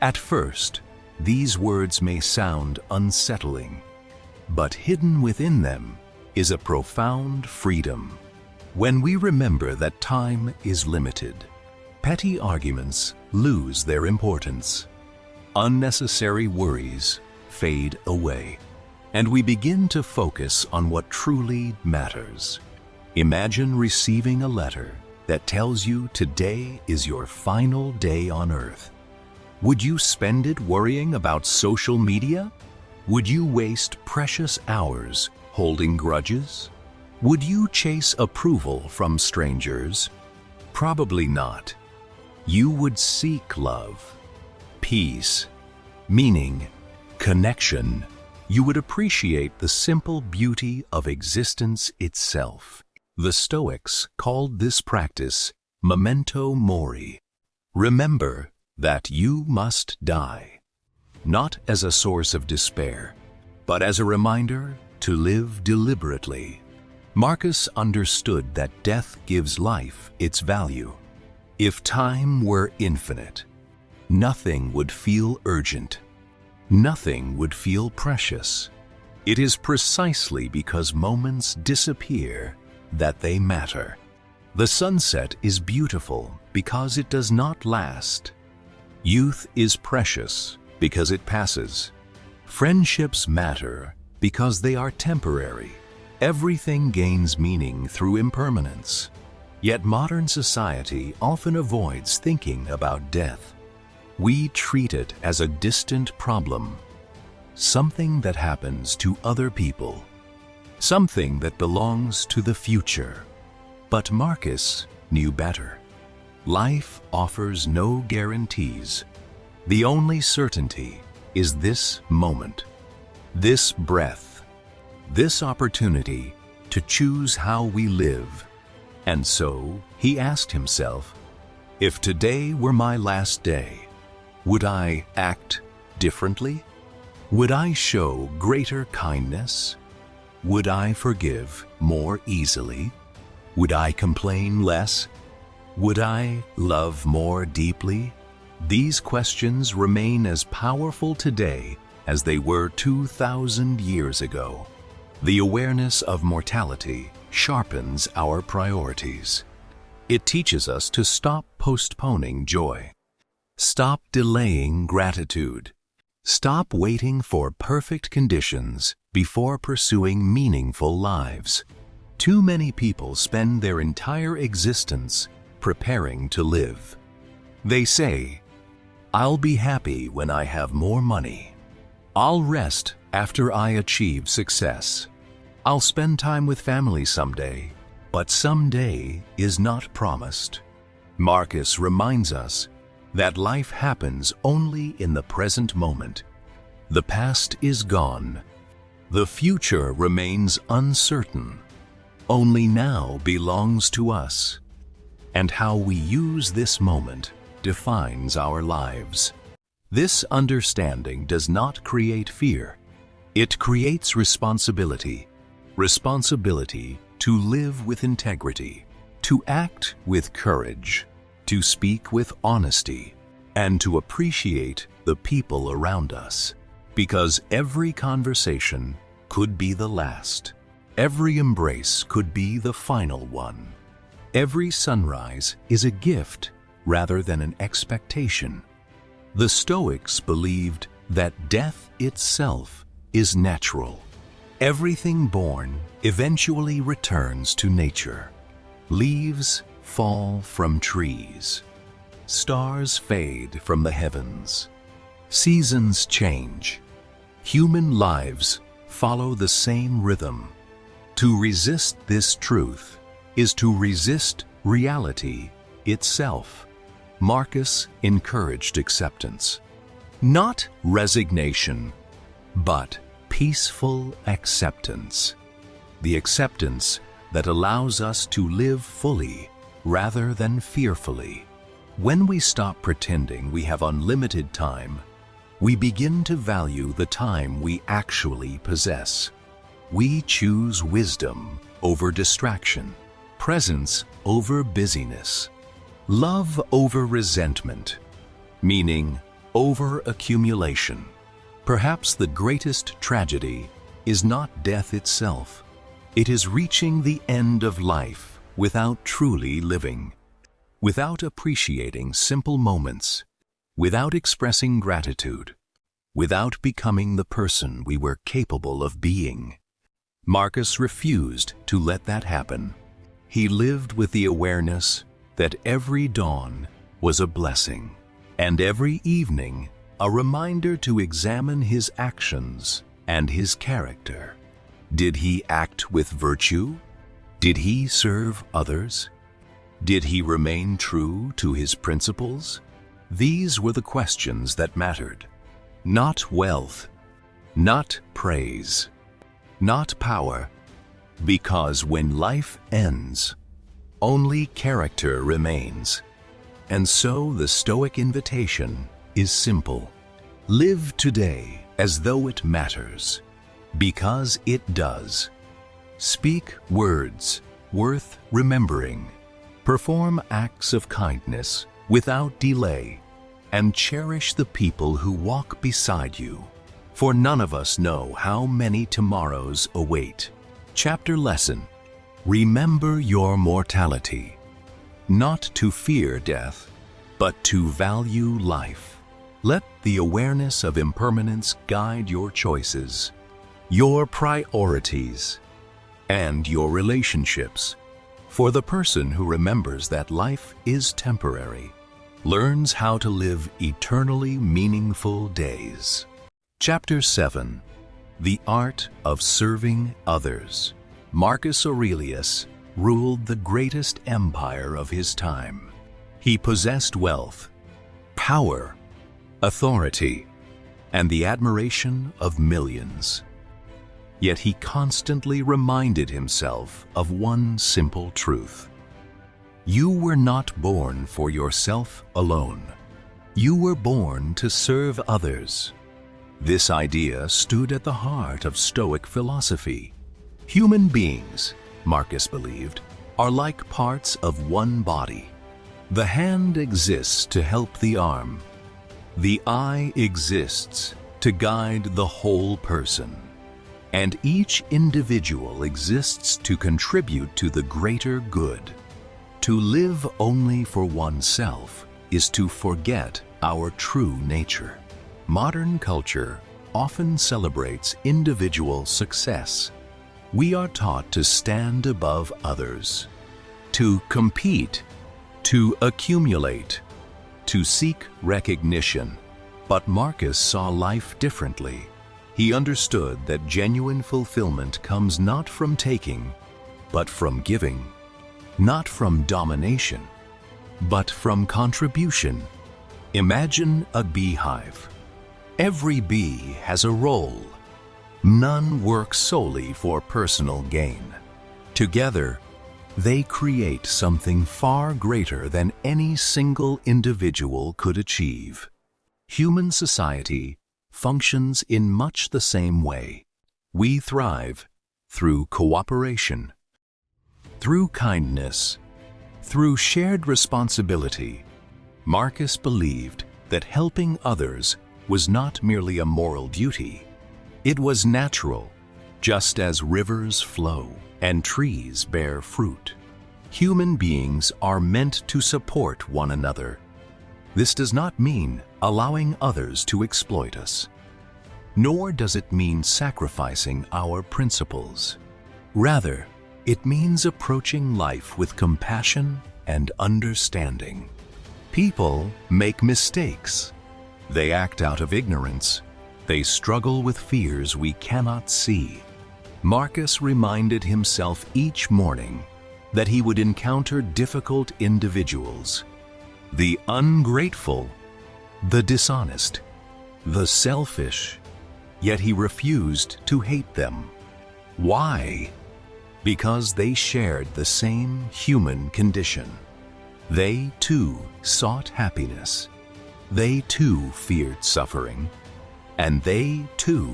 At first, these words may sound unsettling, but hidden within them is a profound freedom. When we remember that time is limited, petty arguments lose their importance. Unnecessary worries fade away, and we begin to focus on what truly matters. Imagine receiving a letter that tells you today is your final day on Earth. Would you spend it worrying about social media? Would you waste precious hours holding grudges? Would you chase approval from strangers? Probably not. You would seek love, peace, meaning, connection. You would appreciate the simple beauty of existence itself. The Stoics called this practice memento mori. Remember that you must die, not as a source of despair, but as a reminder to live deliberately. Marcus understood that death gives life its value. If time were infinite, nothing would feel urgent. Nothing would feel precious. It is precisely because moments disappear that they matter. The sunset is beautiful because it does not last. Youth is precious because it passes. Friendships matter because they are temporary. Everything gains meaning through impermanence. Yet modern society often avoids thinking about death. We treat it as a distant problem, something that happens to other people, something that belongs to the future. But Marcus knew better. Life offers no guarantees. The only certainty is this moment, this breath, this opportunity to choose how we live. And so he asked himself, if today were my last day, would I act differently? Would I show greater kindness? Would I forgive more easily? Would I complain less? Would I love more deeply? These questions remain as powerful today as they were 2,000 years ago. The awareness of mortality sharpens our priorities. It teaches us to stop postponing joy. Stop delaying gratitude. Stop waiting for perfect conditions before pursuing meaningful lives. Too many people spend their entire existence preparing to live. They say, "I'll be happy when I have more money. I'll rest after I achieve success. I'll spend time with family someday." But someday is not promised. Marcus reminds us that life happens only in the present moment. The past is gone. The future remains uncertain. Only now belongs to us. And how we use this moment defines our lives. This understanding does not create fear. It creates responsibility. Responsibility to live with integrity, to act with courage, to speak with honesty, and to appreciate the people around us. Because every conversation could be the last. Every embrace could be the final one. Every sunrise is a gift rather than an expectation. The Stoics believed that death itself is natural. Everything born eventually returns to nature. Leaves fall from trees. Stars fade from the heavens. Seasons change. Human lives follow the same rhythm. To resist this truth is to resist reality itself. Marcus encouraged acceptance. Not resignation, but peaceful acceptance. The acceptance that allows us to live fully rather than fearfully. When we stop pretending we have unlimited time, we begin to value the time we actually possess. We choose wisdom over distraction, presence over busyness, love over resentment, meaning over accumulation. Perhaps the greatest tragedy is not death itself. It is reaching the end of life without truly living, without appreciating simple moments, without expressing gratitude, without becoming the person we were capable of being. Marcus refused to let that happen. He lived with the awareness that every dawn was a blessing, and every evening a reminder to examine his actions and his character. Did he act with virtue? Did he serve others? Did he remain true to his principles? These were the questions that mattered. Not wealth, not praise, not power, because when life ends, only character remains. And so the Stoic invitation is simple. Live today as though it matters, because it does. Speak words worth remembering. Perform acts of kindness without delay, and cherish the people who walk beside you. For none of us know how many tomorrows await. Chapter lesson: remember your mortality, not to fear death, but to value life. Let the awareness of impermanence guide your choices, your priorities, and your relationships. For the person who remembers that life is temporary learns how to live eternally meaningful days. Chapter 7: The Art of Serving Others. Marcus Aurelius ruled the greatest empire of his time. He possessed wealth, power, authority, and the admiration of millions. Yet he constantly reminded himself of one simple truth. You were not born for yourself alone. You were born to serve others. This idea stood at the heart of Stoic philosophy. Human beings, Marcus believed, are like parts of one body. The hand exists to help the arm. The eye exists to guide the whole person. And each individual exists to contribute to the greater good. To live only for oneself is to forget our true nature. Modern culture often celebrates individual success. We are taught to stand above others, to compete, to accumulate, to seek recognition. But Marcus saw life differently. He understood that genuine fulfillment comes not from taking, but from giving, not from domination, but from contribution. Imagine a beehive. Every bee has a role. None work solely for personal gain. Together, they create something far greater than any single individual could achieve. Human society functions in much the same way. We thrive through cooperation, through kindness, through shared responsibility. Marcus believed that helping others was not merely a moral duty. It was natural, just as rivers flow and trees bear fruit. Human beings are meant to support one another. This does not mean allowing others to exploit us, nor does it mean sacrificing our principles. Rather, it means approaching life with compassion and understanding. People make mistakes. They act out of ignorance. They struggle with fears we cannot see. Marcus reminded himself each morning that he would encounter difficult individuals, the ungrateful, the dishonest, the selfish, yet he refused to hate them. Why? Because they shared the same human condition. They too sought happiness. They too feared suffering. And they too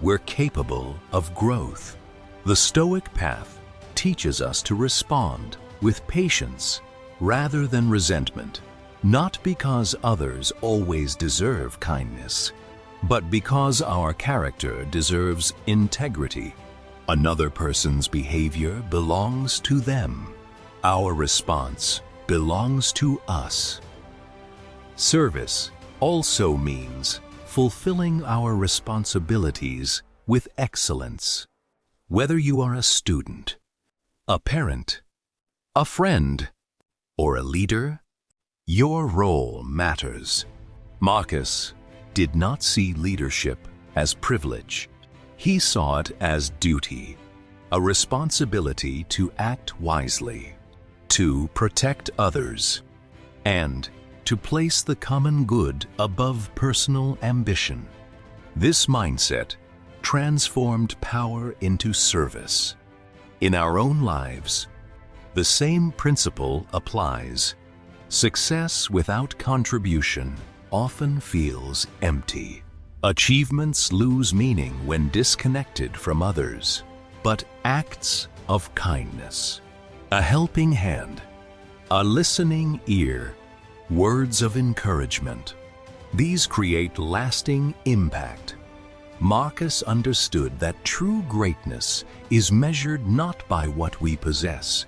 were capable of growth. The Stoic path teaches us to respond with patience rather than resentment, not because others always deserve kindness, but because our character deserves integrity. Another person's behavior belongs to them. Our response belongs to us. Service also means fulfilling our responsibilities with excellence. Whether you are a student, a parent, a friend, or a leader, your role matters. Marcus did not see leadership as privilege. He saw it as duty, a responsibility to act wisely, to protect others, and to place the common good above personal ambition. This mindset transformed power into service. In our own lives, the same principle applies. Success without contribution often feels empty. Achievements lose meaning when disconnected from others, but acts of kindness, a helping hand, a listening ear, words of encouragement, these create lasting impact. Marcus understood that true greatness is measured not by what we possess,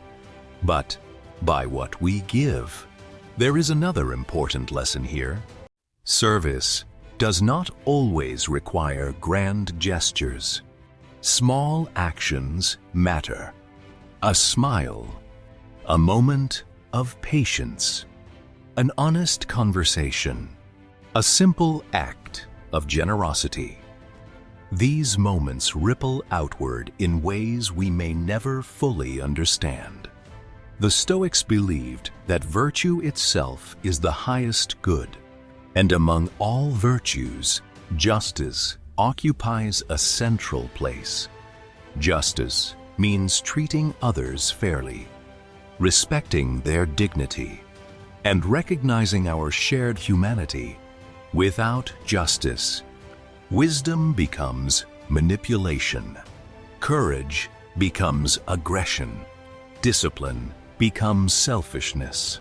but by what we give. There is another important lesson here. Service does not always require grand gestures. Small actions matter. A smile, a moment of patience, an honest conversation, a simple act of generosity. These moments ripple outward in ways we may never fully understand. The Stoics believed that virtue itself is the highest good, and among all virtues, justice occupies a central place. Justice means treating others fairly, respecting their dignity, and recognizing our shared humanity. Without justice, wisdom becomes manipulation, courage becomes aggression, discipline becomes selfishness.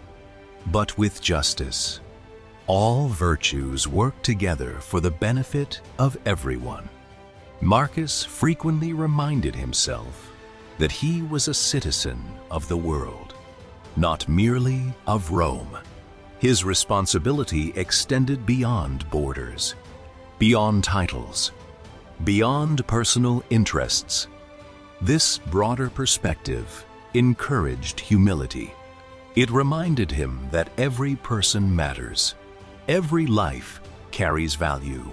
But with justice, all virtues work together for the benefit of everyone. Marcus frequently reminded himself that he was a citizen of the world, not merely of Rome. His responsibility extended beyond borders, beyond titles, beyond personal interests. This broader perspective encouraged humility. It reminded him that every person matters, every life carries value,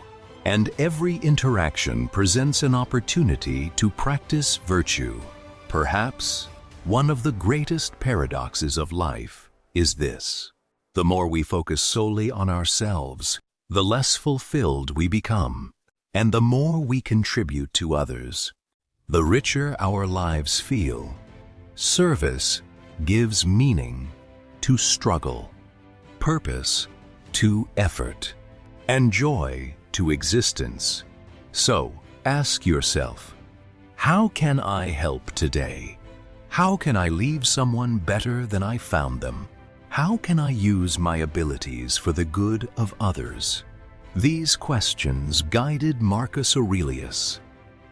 and every interaction presents an opportunity to practice virtue. Perhaps one of the greatest paradoxes of life is this: the more we focus solely on ourselves, the less fulfilled we become, and the more we contribute to others, the richer our lives feel. Service gives meaning to struggle, purpose to effort, and joy to existence. So, ask yourself, how can I help today? How can I leave someone better than I found them? How can I use my abilities for the good of others? These questions guided Marcus Aurelius,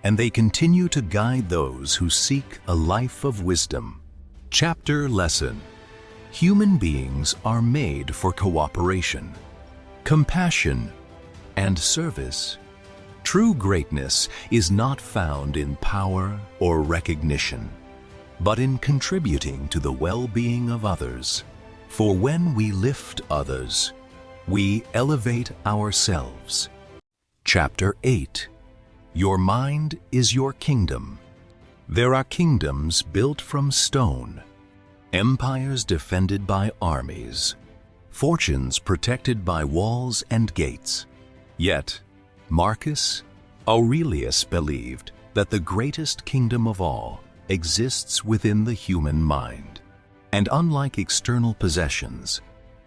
and they continue to guide those who seek a life of wisdom. Chapter Lesson: Human beings are made for cooperation, compassion, and service. True greatness is not found in power or recognition, but in contributing to the well-being of others. For when we lift others, we elevate ourselves. Chapter 8. Your mind is your kingdom. There are kingdoms built from stone, empires defended by armies, fortunes protected by walls and gates. Yet, Marcus Aurelius believed that the greatest kingdom of all exists within the human mind. And unlike external possessions,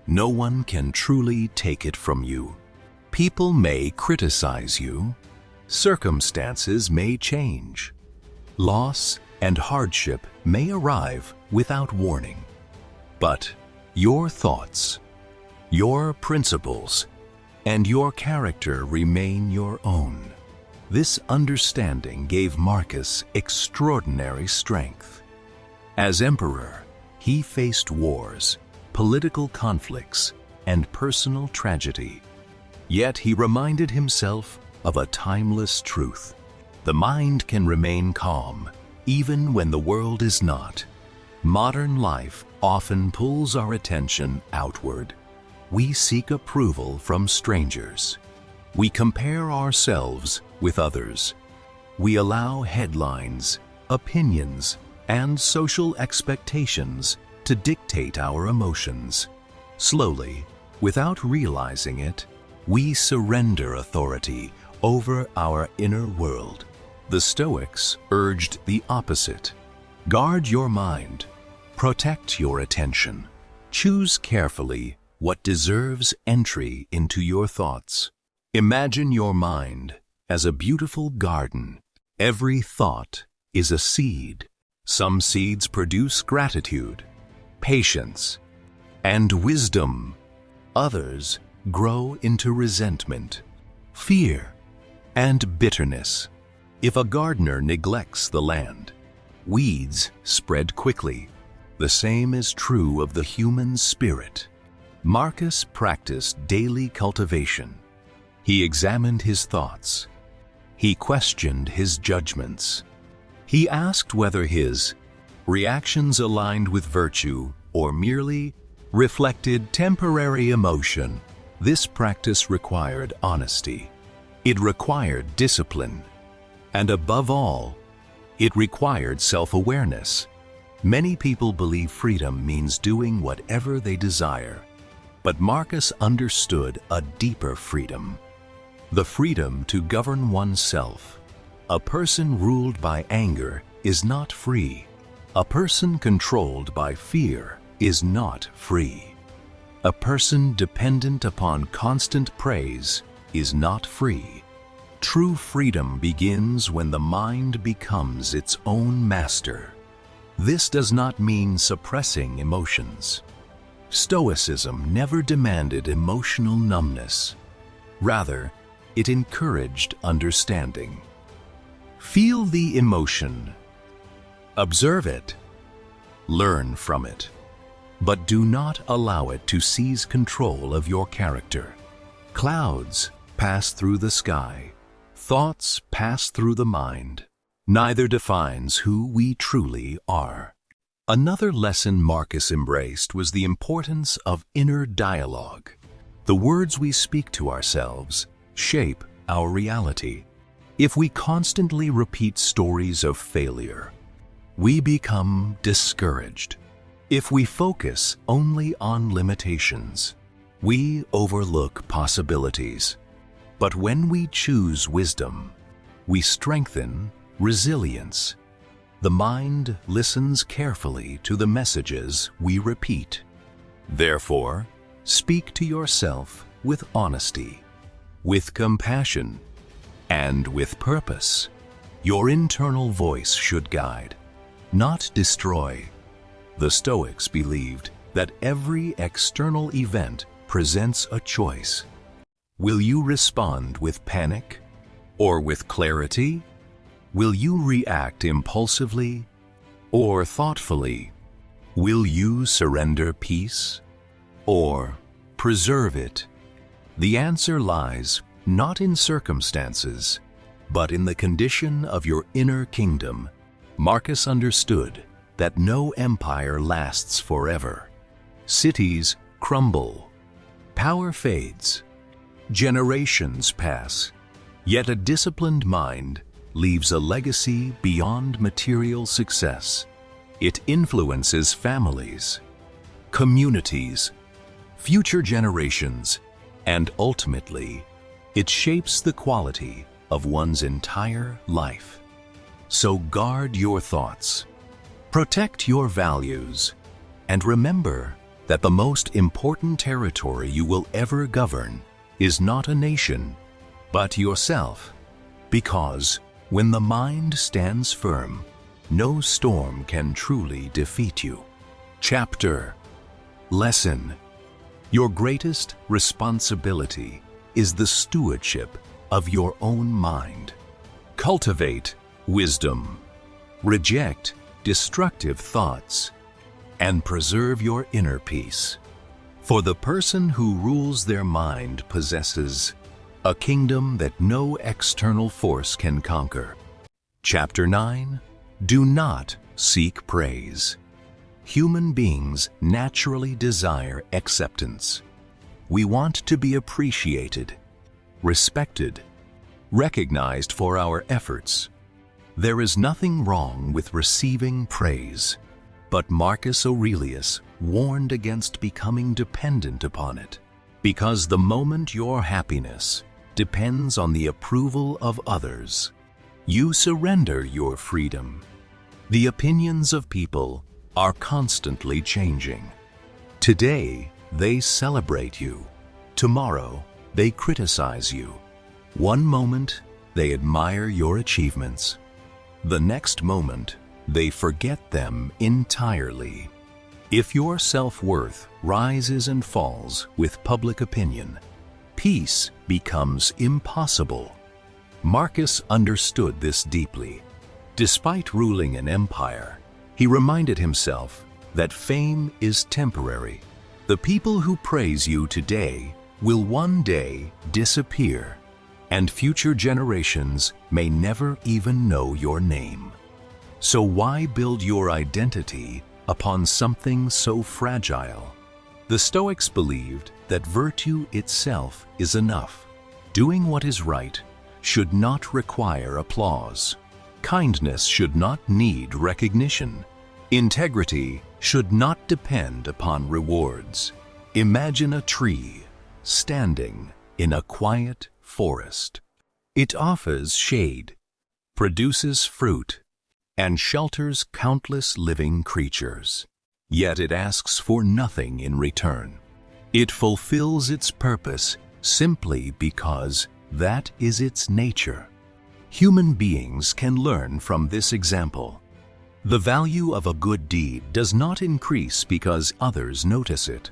no one can truly take it from you. People may criticize you. Circumstances may change. Loss and hardship may arrive without warning. But your thoughts, your principles, and your character remain your own. This understanding gave Marcus extraordinary strength. As emperor, he faced wars, political conflicts, and personal tragedy. Yet he reminded himself of a timeless truth. The mind can remain calm, even when the world is not. Modern life often pulls our attention outward. We seek approval from strangers. We compare ourselves with others. We allow headlines, opinions, and social expectations to dictate our emotions. Slowly, without realizing it, we surrender authority over our inner world. The Stoics urged the opposite. Guard your mind. Protect your attention. Choose carefully what deserves entry into your thoughts. Imagine your mind as a beautiful garden. Every thought is a seed. Some seeds produce gratitude, patience, and wisdom. Others grow into resentment, fear, and bitterness. If a gardener neglects the land, weeds spread quickly. The same is true of the human spirit. Marcus practiced daily cultivation. He examined his thoughts. He questioned his judgments. He asked whether his reactions aligned with virtue or merely reflected temporary emotion. This practice required honesty. It required discipline. And above all, it required self-awareness. Many people believe freedom means doing whatever they desire. But Marcus understood a deeper freedom. The freedom to govern oneself. A person ruled by anger is not free. A person controlled by fear is not free. A person dependent upon constant praise is not free. True freedom begins when the mind becomes its own master. This does not mean suppressing emotions. Stoicism never demanded emotional numbness. Rather, it encouraged understanding. Feel the emotion. Observe it. Learn from it. But do not allow it to seize control of your character. Clouds pass through the sky. Thoughts pass through the mind. Neither defines who we truly are. Another lesson Marcus embraced was the importance of inner dialogue. The words we speak to ourselves shape our reality. If we constantly repeat stories of failure, we become discouraged. If we focus only on limitations, we overlook possibilities. But when we choose wisdom, we strengthen resilience. The mind listens carefully to the messages we repeat. Therefore, speak to yourself with honesty, with compassion, and with purpose. Your internal voice should guide, not destroy. The Stoics believed that every external event presents a choice. Will you respond with panic or with clarity? Will you react impulsively or thoughtfully? Will you surrender peace or preserve it? The answer lies not in circumstances, but in the condition of your inner kingdom. Marcus understood that no empire lasts forever. Cities crumble. Power fades. Generations pass. Yet a disciplined mind leaves a legacy beyond material success. It influences families, communities, future generations, and ultimately, it shapes the quality of one's entire life. So guard your thoughts, protect your values, and remember that the most important territory you will ever govern is not a nation, but yourself. Because when the mind stands firm, no storm can truly defeat you. Chapter. Lesson. Your greatest responsibility is the stewardship of your own mind. Cultivate wisdom, reject destructive thoughts, and preserve your inner peace. For the person who rules their mind possesses a kingdom that no external force can conquer. Chapter 9. Do not seek praise. Human beings naturally desire acceptance. We want to be appreciated, respected, recognized for our efforts. There is nothing wrong with receiving praise, but Marcus Aurelius warned against becoming dependent upon it, because the moment your happiness depends on the approval of others, you surrender your freedom. The opinions of people are constantly changing. Today, they celebrate you. Tomorrow, they criticize you. One moment, they admire your achievements. The next moment, they forget them entirely. If your self-worth rises and falls with public opinion, peace becomes impossible. Marcus understood this deeply. Despite ruling an empire, he reminded himself that fame is temporary. The people who praise you today will one day disappear, and future generations may never even know your name. So why build your identity upon something so fragile? The Stoics believed that virtue itself is enough. Doing what is right should not require applause. Kindness should not need recognition. Integrity should not depend upon rewards. Imagine a tree standing in a quiet forest. It offers shade, produces fruit, and shelters countless living creatures. Yet it asks for nothing in return. It fulfills its purpose simply because that is its nature. Human beings can learn from this example. The value of a good deed does not increase because others notice it,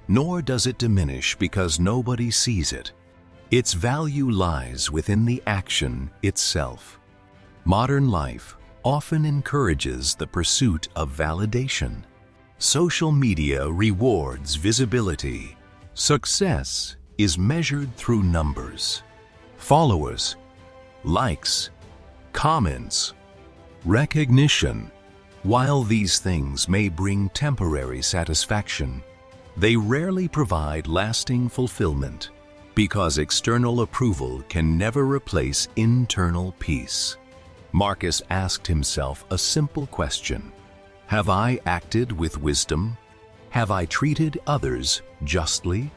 nor does it diminish because nobody sees it. Its value lies within the action itself. Modern life often encourages the pursuit of validation. Social media rewards visibility. Success is measured through numbers, followers, likes, comments, recognition. While these things may bring temporary satisfaction, they rarely provide lasting fulfillment, because external approval can never replace internal peace. Marcus asked himself a simple question: have I acted with wisdom? Have I treated others justly?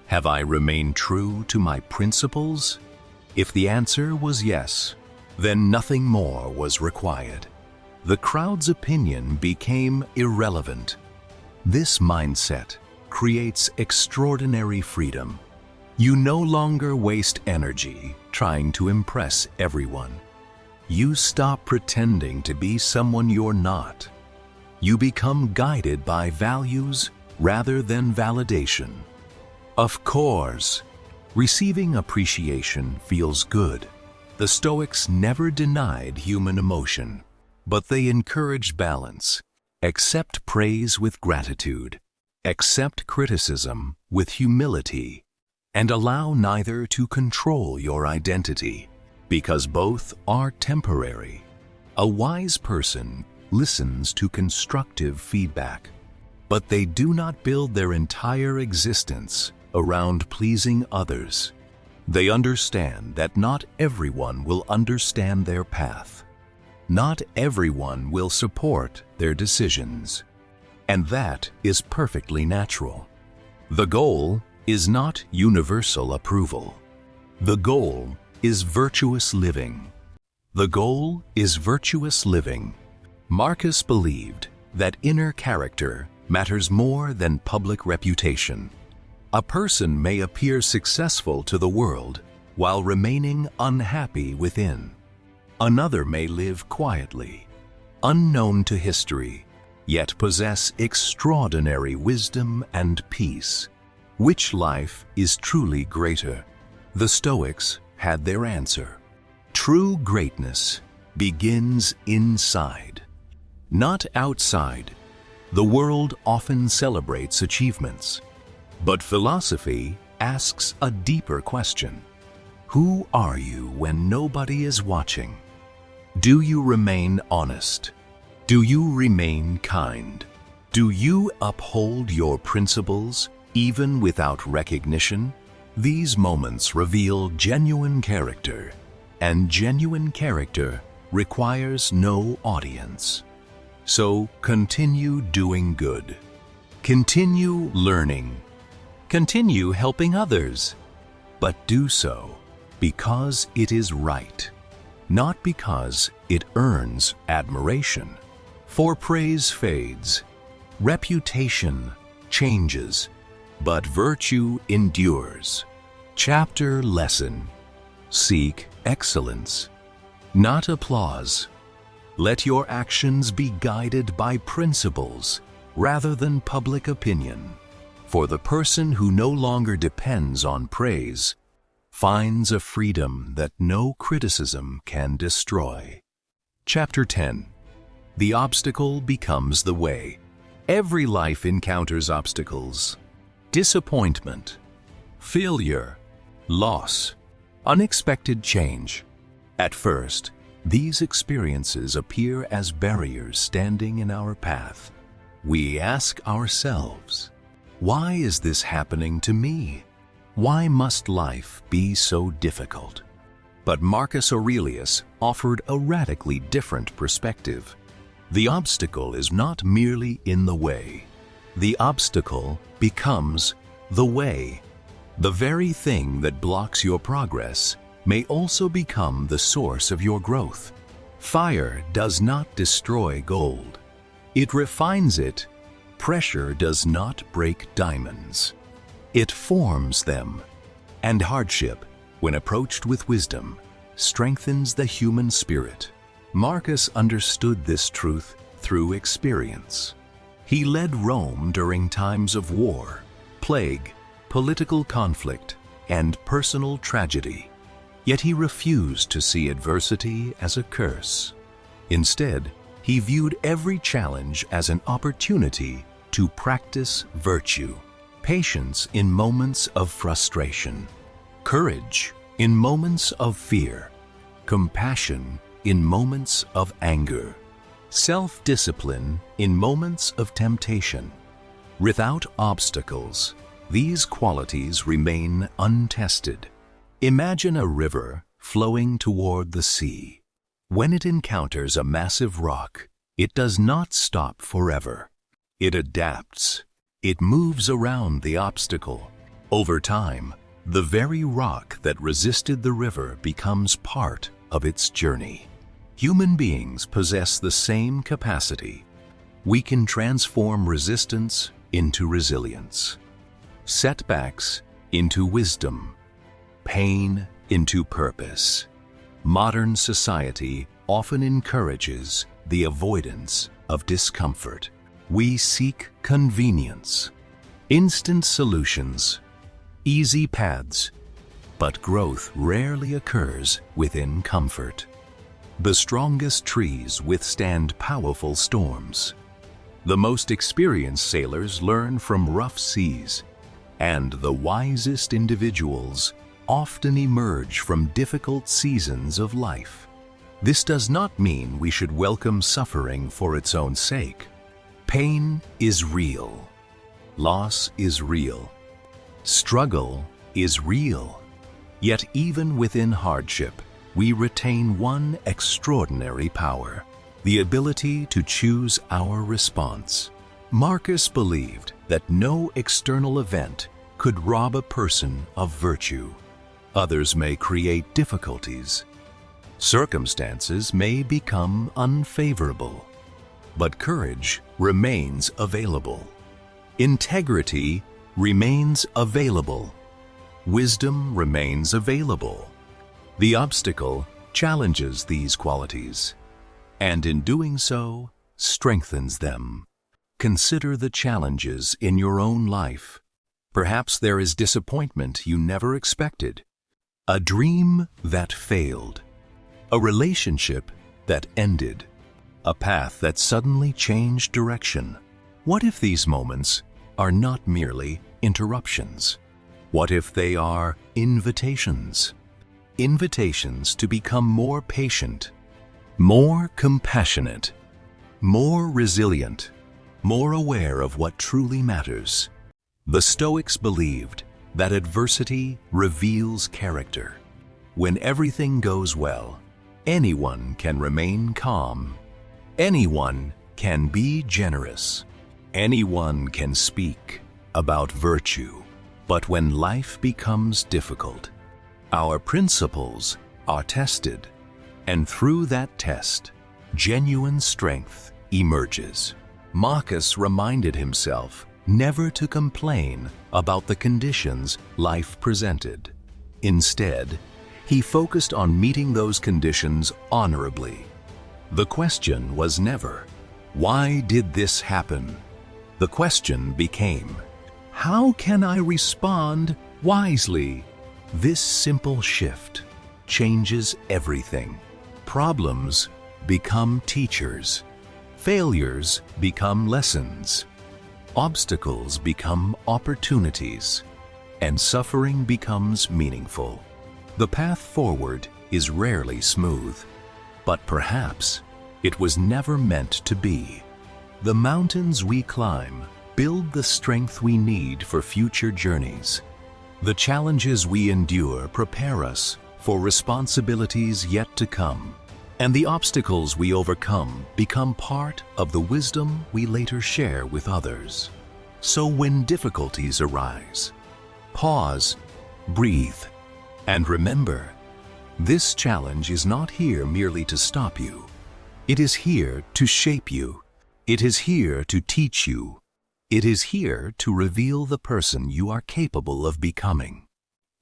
Have I remained true to my principles? If the answer was yes, then nothing more was required. The crowd's opinion became irrelevant. This mindset creates extraordinary freedom. You no longer waste energy trying to impress everyone. You stop pretending to be someone you're not. You become guided by values rather than validation. Of course, receiving appreciation feels good. The Stoics never denied human emotion, but they encouraged balance. Accept praise with gratitude, accept criticism with humility, and allow neither to control your identity, because both are temporary. A wise person listens to constructive feedback, but they do not build their entire existence around pleasing others. They understand that not everyone will understand their path. Not everyone will support their decisions. And that is perfectly natural. The goal is not universal approval. The goal is virtuous living. The goal is virtuous living. Marcus believed that inner character matters more than public reputation. A person may appear successful to the world while remaining unhappy within. Another may live quietly, unknown to history, yet possess extraordinary wisdom and peace. Which life is truly greater? The Stoics had their answer. True greatness begins inside, not outside. The world often celebrates achievements, but philosophy asks a deeper question. Who are you when nobody is watching? Do you remain honest? Do you remain kind? Do you uphold your principles even without recognition? These moments reveal genuine character, and genuine character requires no audience. So continue doing good. Continue learning. Continue helping others. But do so because it is right, not because it earns admiration. For praise fades, reputation changes, but virtue endures. Chapter lesson: seek excellence, not applause. Let your actions be guided by principles rather than public opinion. For the person who no longer depends on praise finds a freedom that no criticism can destroy. Chapter 10. The obstacle becomes the way. Every life encounters obstacles. Disappointment, failure, loss, unexpected change. At first, these experiences appear as barriers standing in our path. We ask ourselves, why is this happening to me? Why must life be so difficult? But Marcus Aurelius offered a radically different perspective. The obstacle is not merely in the way. The obstacle becomes the way. The very thing that blocks your progress may also become the source of your growth. Fire does not destroy gold. It refines it. Pressure does not break diamonds. It forms them. And hardship, when approached with wisdom, strengthens the human spirit. Marcus understood this truth through experience. He led Rome during times of war, plague, political conflict, and personal tragedy. Yet he refused to see adversity as a curse. Instead, he viewed every challenge as an opportunity to practice virtue, patience in moments of frustration, courage in moments of fear, compassion in moments of anger, self-discipline in moments of temptation. Without obstacles, these qualities remain untested. Imagine a river flowing toward the sea. When it encounters a massive rock, it does not stop forever. It adapts. It moves around the obstacle. Over time, the very rock that resisted the river becomes part of its journey. Human beings possess the same capacity. We can transform resistance into resilience, setbacks into wisdom, pain into purpose. Modern society often encourages the avoidance of discomfort. We seek convenience, instant solutions, easy paths, but growth rarely occurs within comfort. The strongest trees withstand powerful storms. The most experienced sailors learn from rough seas, and the wisest individuals often emerge from difficult seasons of life. This does not mean we should welcome suffering for its own sake. Pain is real. Loss is real. Struggle is real. Yet even within hardship, we retain one extraordinary power: the ability to choose our response. Marcus believed that no external event could rob a person of virtue. Others may create difficulties. Circumstances may become unfavorable. But courage remains available. Integrity remains available. Wisdom remains available. The obstacle challenges these qualities, and in doing so, strengthens them. Consider the challenges in your own life. Perhaps there is disappointment you never expected, a dream that failed, a relationship that ended, a path that suddenly changed direction. What if these moments are not merely interruptions? What if they are invitations? Invitations to become more patient, more compassionate, more resilient, more aware of what truly matters. The Stoics believed that adversity reveals character. When everything goes well, anyone can remain calm. Anyone can be generous. Anyone can speak about virtue. But when life becomes difficult, our principles are tested, and through that test, genuine strength emerges. Marcus reminded himself never to complain about the conditions life presented. Instead, he focused on meeting those conditions honorably. The question was never, "Why did this happen?" The question became, "How can I respond wisely?" This simple shift changes everything. Problems become teachers. Failures become lessons. Obstacles become opportunities. And suffering becomes meaningful. The path forward is rarely smooth, but perhaps it was never meant to be. The mountains we climb build the strength we need for future journeys. The challenges we endure prepare us for responsibilities yet to come, and the obstacles we overcome become part of the wisdom we later share with others. So when difficulties arise, pause, breathe, and remember, this challenge is not here merely to stop you. It is here to shape you. It is here to teach you. It is here to reveal the person you are capable of becoming.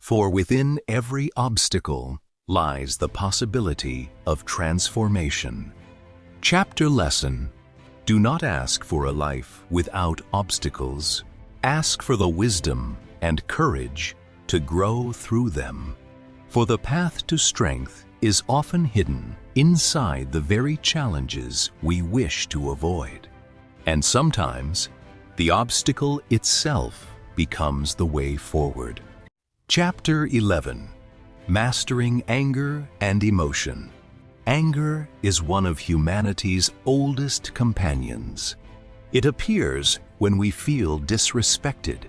For within every obstacle lies the possibility of transformation. Chapter lesson: do not ask for a life without obstacles. Ask for the wisdom and courage to grow through them. For the path to strength is often hidden inside the very challenges we wish to avoid. And sometimes, the obstacle itself becomes the way forward. Chapter 11. Mastering Anger and Emotion. Anger is one of humanity's oldest companions. It appears when we feel disrespected,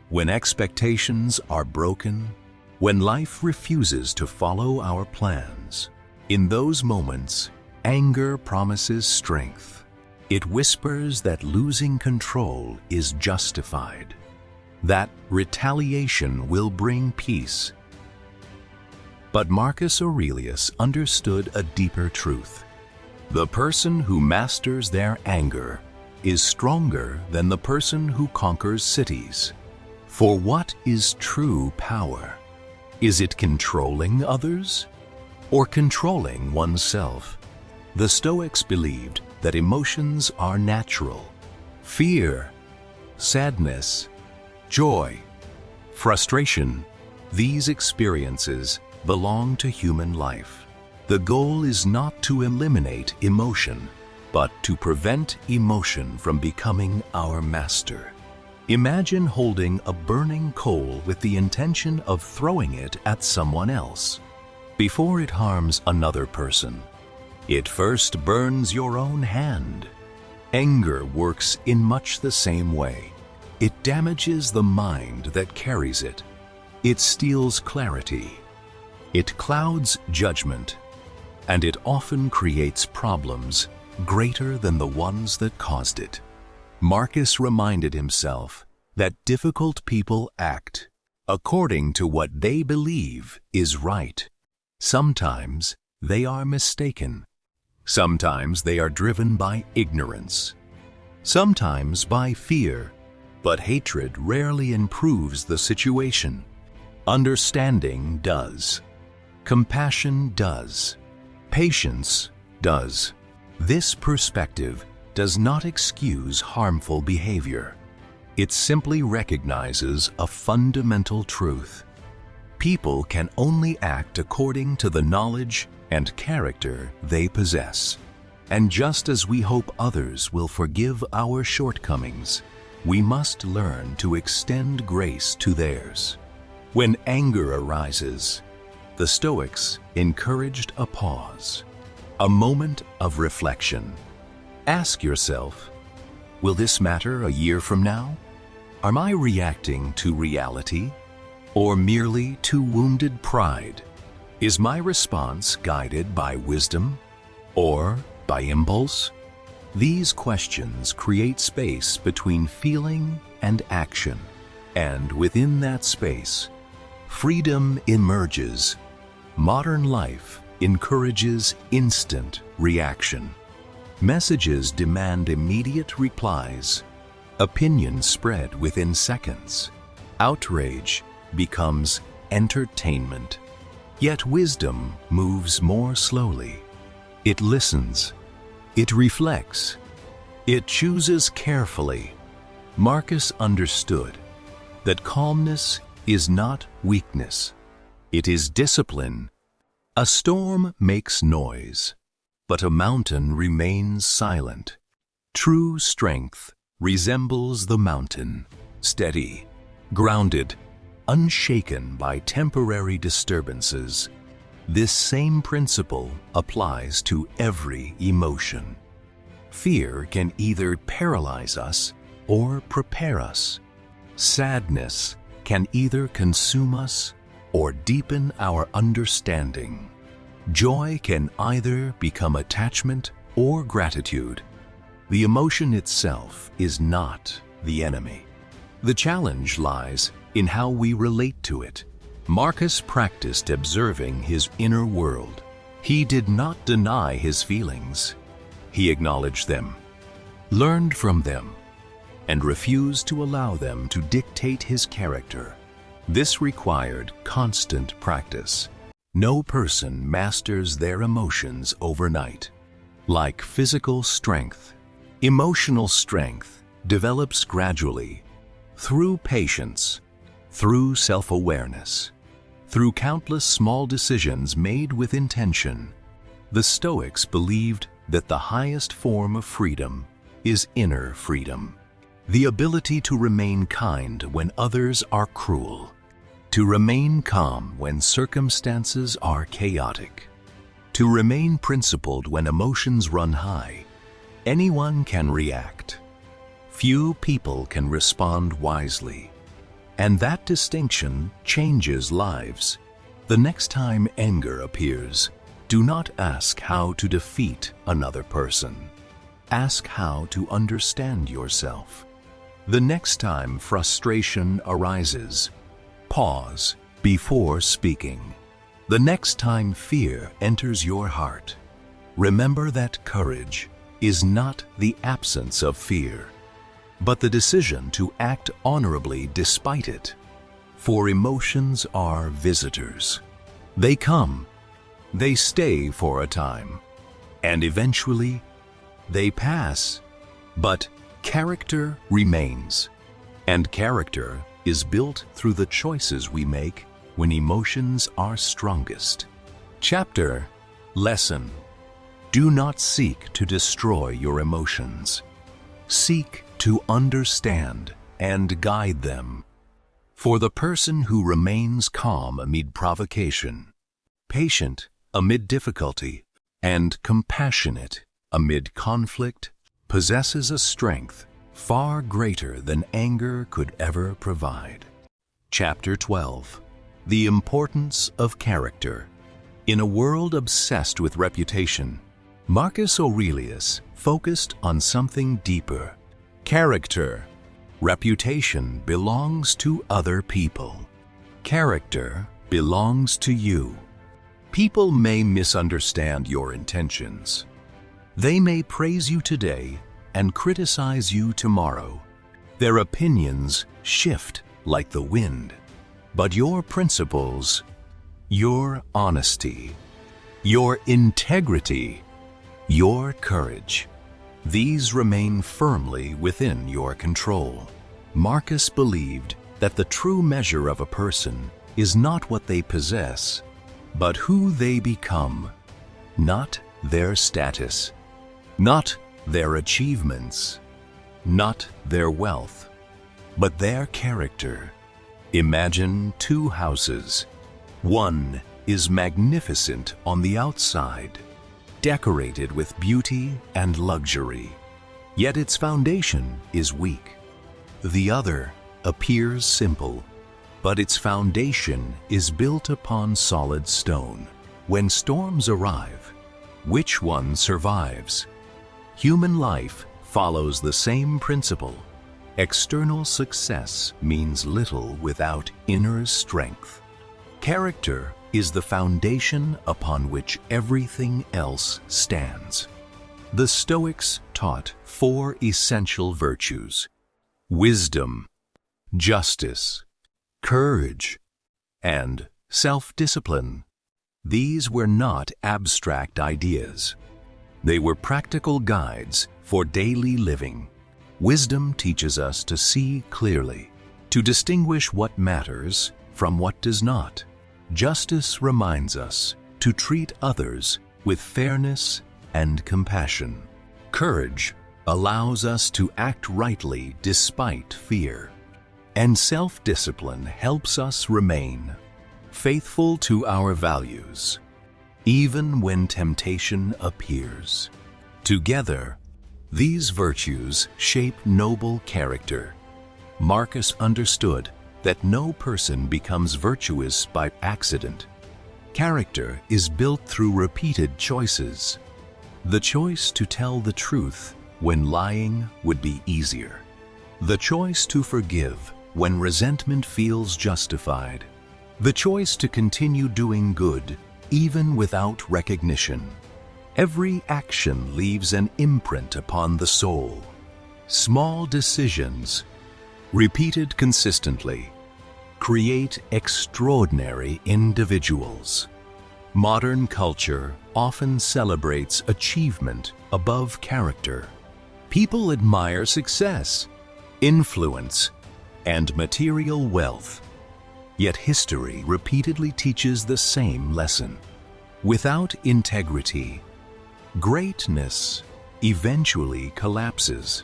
when expectations are broken, when life refuses to follow our plans. In those moments, anger promises strength. It whispers that losing control is justified, that retaliation will bring peace. But Marcus Aurelius understood a deeper truth. The person who masters their anger is stronger than the person who conquers cities. For what is true power? Is it controlling others or controlling oneself? The Stoics believed that emotions are natural. Fear, sadness, joy, frustration, these experiences belong to human life. The goal is not to eliminate emotion, but to prevent emotion from becoming our master. Imagine holding a burning coal with the intention of throwing it at someone else. Before it harms another person, it first burns your own hand. Anger works in much the same way. It damages the mind that carries it. It steals clarity. It clouds judgment. And it often creates problems greater than the ones that caused it. Marcus reminded himself that difficult people act according to what they believe is right. Sometimes they are mistaken. Sometimes they are driven by ignorance. Sometimes by fear. But hatred rarely improves the situation. Understanding does. Compassion does. Patience does. This perspective does not excuse harmful behavior. It simply recognizes a fundamental truth. People can only act according to the knowledge and character they possess. And just as we hope others will forgive our shortcomings, we must learn to extend grace to theirs. When anger arises, the Stoics encouraged a pause, a moment of reflection. Ask yourself, will this matter a year from now? Am I reacting to reality or merely to wounded pride? Is my response guided by wisdom or by impulse? These questions create space between feeling and action, and within that space, freedom emerges. Modern life encourages instant reaction. Messages demand immediate replies. Opinions spread within seconds. Outrage becomes entertainment. Yet wisdom moves more slowly. It listens. It reflects. It chooses carefully. Marcus understood that calmness is not weakness. It is discipline. A storm makes noise, but a mountain remains silent. True strength resembles the mountain, steady, grounded, unshaken by temporary disturbances. This same principle applies to every emotion. Fear can either paralyze us or prepare us. Sadness can either consume us or deepen our understanding. Joy can either become attachment or gratitude. The emotion itself is not the enemy. The challenge lies in how we relate to it. Marcus practiced observing his inner world. He did not deny his feelings. He acknowledged them, learned from them, and refused to allow them to dictate his character. This required constant practice. No person masters their emotions overnight. Like physical strength, emotional strength develops gradually through patience, through self-awareness, through countless small decisions made with intention. The Stoics believed that the highest form of freedom is inner freedom, the ability to remain kind when others are cruel, to remain calm when circumstances are chaotic, to remain principled when emotions run high. Anyone can react. Few people can respond wisely. And that distinction changes lives. The next time anger appears, do not ask how to defeat another person. Ask how to understand yourself. The next time frustration arises, pause before speaking. The next time fear enters your heart, remember that courage is not the absence of fear, but the decision to act honorably despite it. For emotions are visitors. They come, they stay for a time, and eventually they pass. But character remains, and character is built through the choices we make when emotions are strongest. Chapter Lesson: do not seek to destroy your emotions. Seek to understand and guide them. For the person who remains calm amid provocation, patient amid difficulty, and compassionate amid conflict possesses a strength far greater than anger could ever provide. Chapter 12. The Importance of Character. In a world obsessed with reputation, Marcus Aurelius focused on something deeper. Character. Reputation belongs to other people. Character belongs to you. People may misunderstand your intentions. They may praise you today and criticize you tomorrow. Their opinions shift like the wind. But your principles, your honesty, your integrity, your courage, these remain firmly within your control. Marcus believed that the true measure of a person is not what they possess, but who they become, not their status, not their achievements, not their wealth, but their character. Imagine two houses. One is magnificent on the outside, decorated with beauty and luxury, yet its foundation is weak. The other appears simple, but its foundation is built upon solid stone. When storms arrive, which one survives? Human life follows the same principle. External success means little without inner strength. Character is the foundation upon which everything else stands. The Stoics taught 4 essential virtues: wisdom, justice, courage, and self-discipline. These were not abstract ideas. They were practical guides for daily living. Wisdom teaches us to see clearly, to distinguish what matters from what does not. Justice reminds us to treat others with fairness and compassion. Courage allows us to act rightly despite fear. And self-discipline helps us remain faithful to our values, even when temptation appears. Together, these virtues shape noble character. Marcus understood that no person becomes virtuous by accident. Character is built through repeated choices. The choice to tell the truth when lying would be easier. The choice to forgive when resentment feels justified. The choice to continue doing good even without recognition. Every action leaves an imprint upon the soul. Small decisions, repeated consistently, create extraordinary individuals. Modern culture often celebrates achievement above character. People admire success, influence, and material wealth. Yet history repeatedly teaches the same lesson. Without integrity, greatness eventually collapses.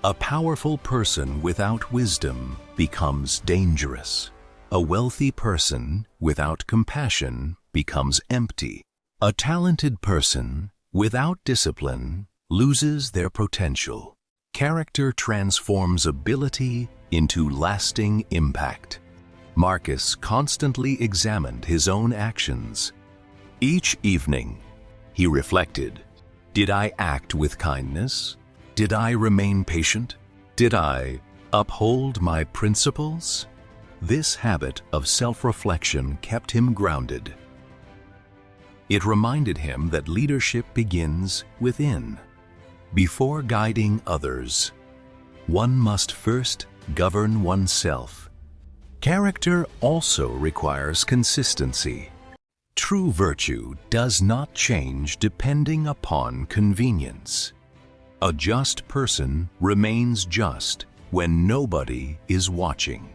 A powerful person without wisdom becomes dangerous. A wealthy person without compassion becomes empty. A talented person without discipline loses their potential. Character transforms ability into lasting impact. Marcus constantly examined his own actions. Each evening, he reflected, did I act with kindness? Did I remain patient? Did I uphold my principles? This habit of self-reflection kept him grounded. It reminded him that leadership begins within. Before guiding others, one must first govern oneself. Character also requires consistency. True virtue does not change depending upon convenience. A just person remains just when nobody is watching.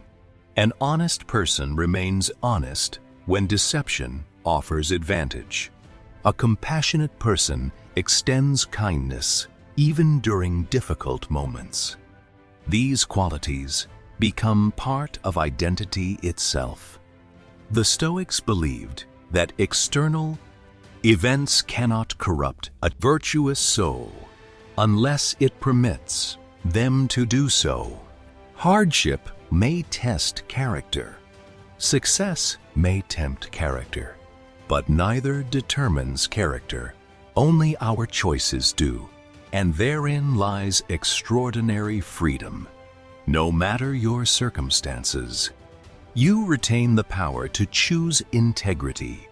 An honest person remains honest when deception offers advantage. A compassionate person extends kindness even during difficult moments. These qualities become part of identity itself. The Stoics believed that external events cannot corrupt a virtuous soul. unless it permits them to do so. Hardship may test character. Success may tempt character, but neither determines character. Only our choices do, and therein lies extraordinary freedom. No matter your circumstances, you retain the power to choose integrity.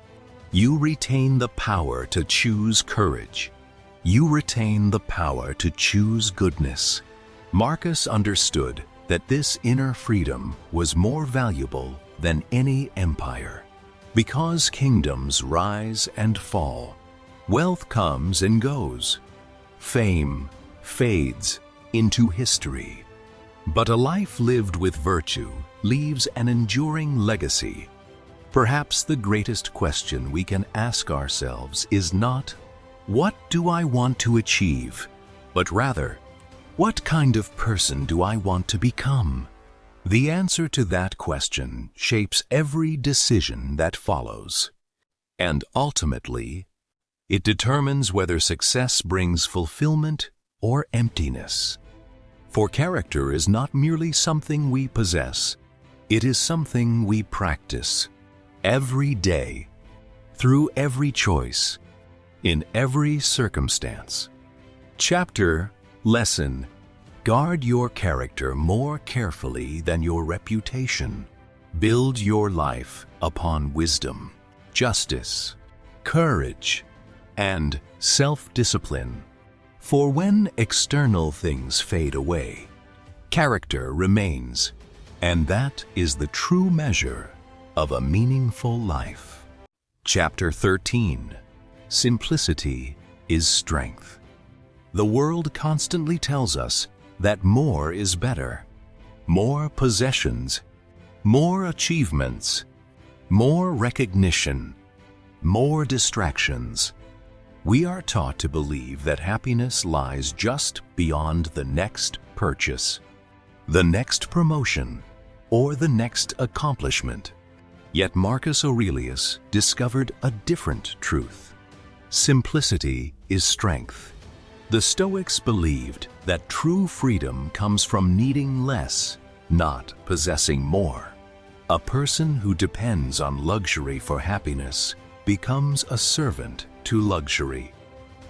You retain the power to choose courage. You retain the power to choose goodness. Marcus understood that this inner freedom was more valuable than any empire. Because kingdoms rise and fall, wealth comes and goes, fame fades into history. But a life lived with virtue leaves an enduring legacy. Perhaps the greatest question we can ask ourselves is not, "What do I want to achieve?" but rather, "What kind of person do I want to become?" The answer to that question shapes every decision that follows. And ultimately, it determines whether success brings fulfillment or emptiness. For character is not merely something we possess, it is something we practice every day, through every choice, in every circumstance. Chapter Lesson: Guard your character more carefully than your reputation. Build your life upon wisdom, justice, courage, and self-discipline. For when external things fade away, character remains, and that is the true measure of a meaningful life. Chapter 13. Simplicity is strength. The world constantly tells us that more is better. More possessions, more achievements, more recognition, more distractions. We are taught to believe that happiness lies just beyond the next purchase, the next promotion, or the next accomplishment. Yet Marcus Aurelius discovered a different truth. Simplicity is strength. The Stoics believed that true freedom comes from needing less, not possessing more. A person who depends on luxury for happiness becomes a servant to luxury.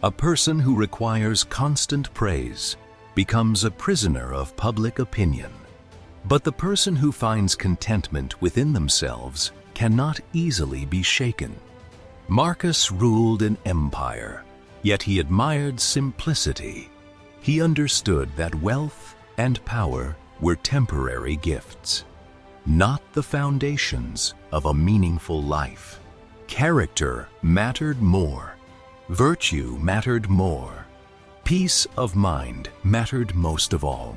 A person who requires constant praise becomes a prisoner of public opinion. But the person who finds contentment within themselves cannot easily be shaken. Marcus ruled an empire, yet he admired simplicity. He understood that wealth and power were temporary gifts, not the foundations of a meaningful life. Character mattered more. Virtue mattered more. Peace of mind mattered most of all.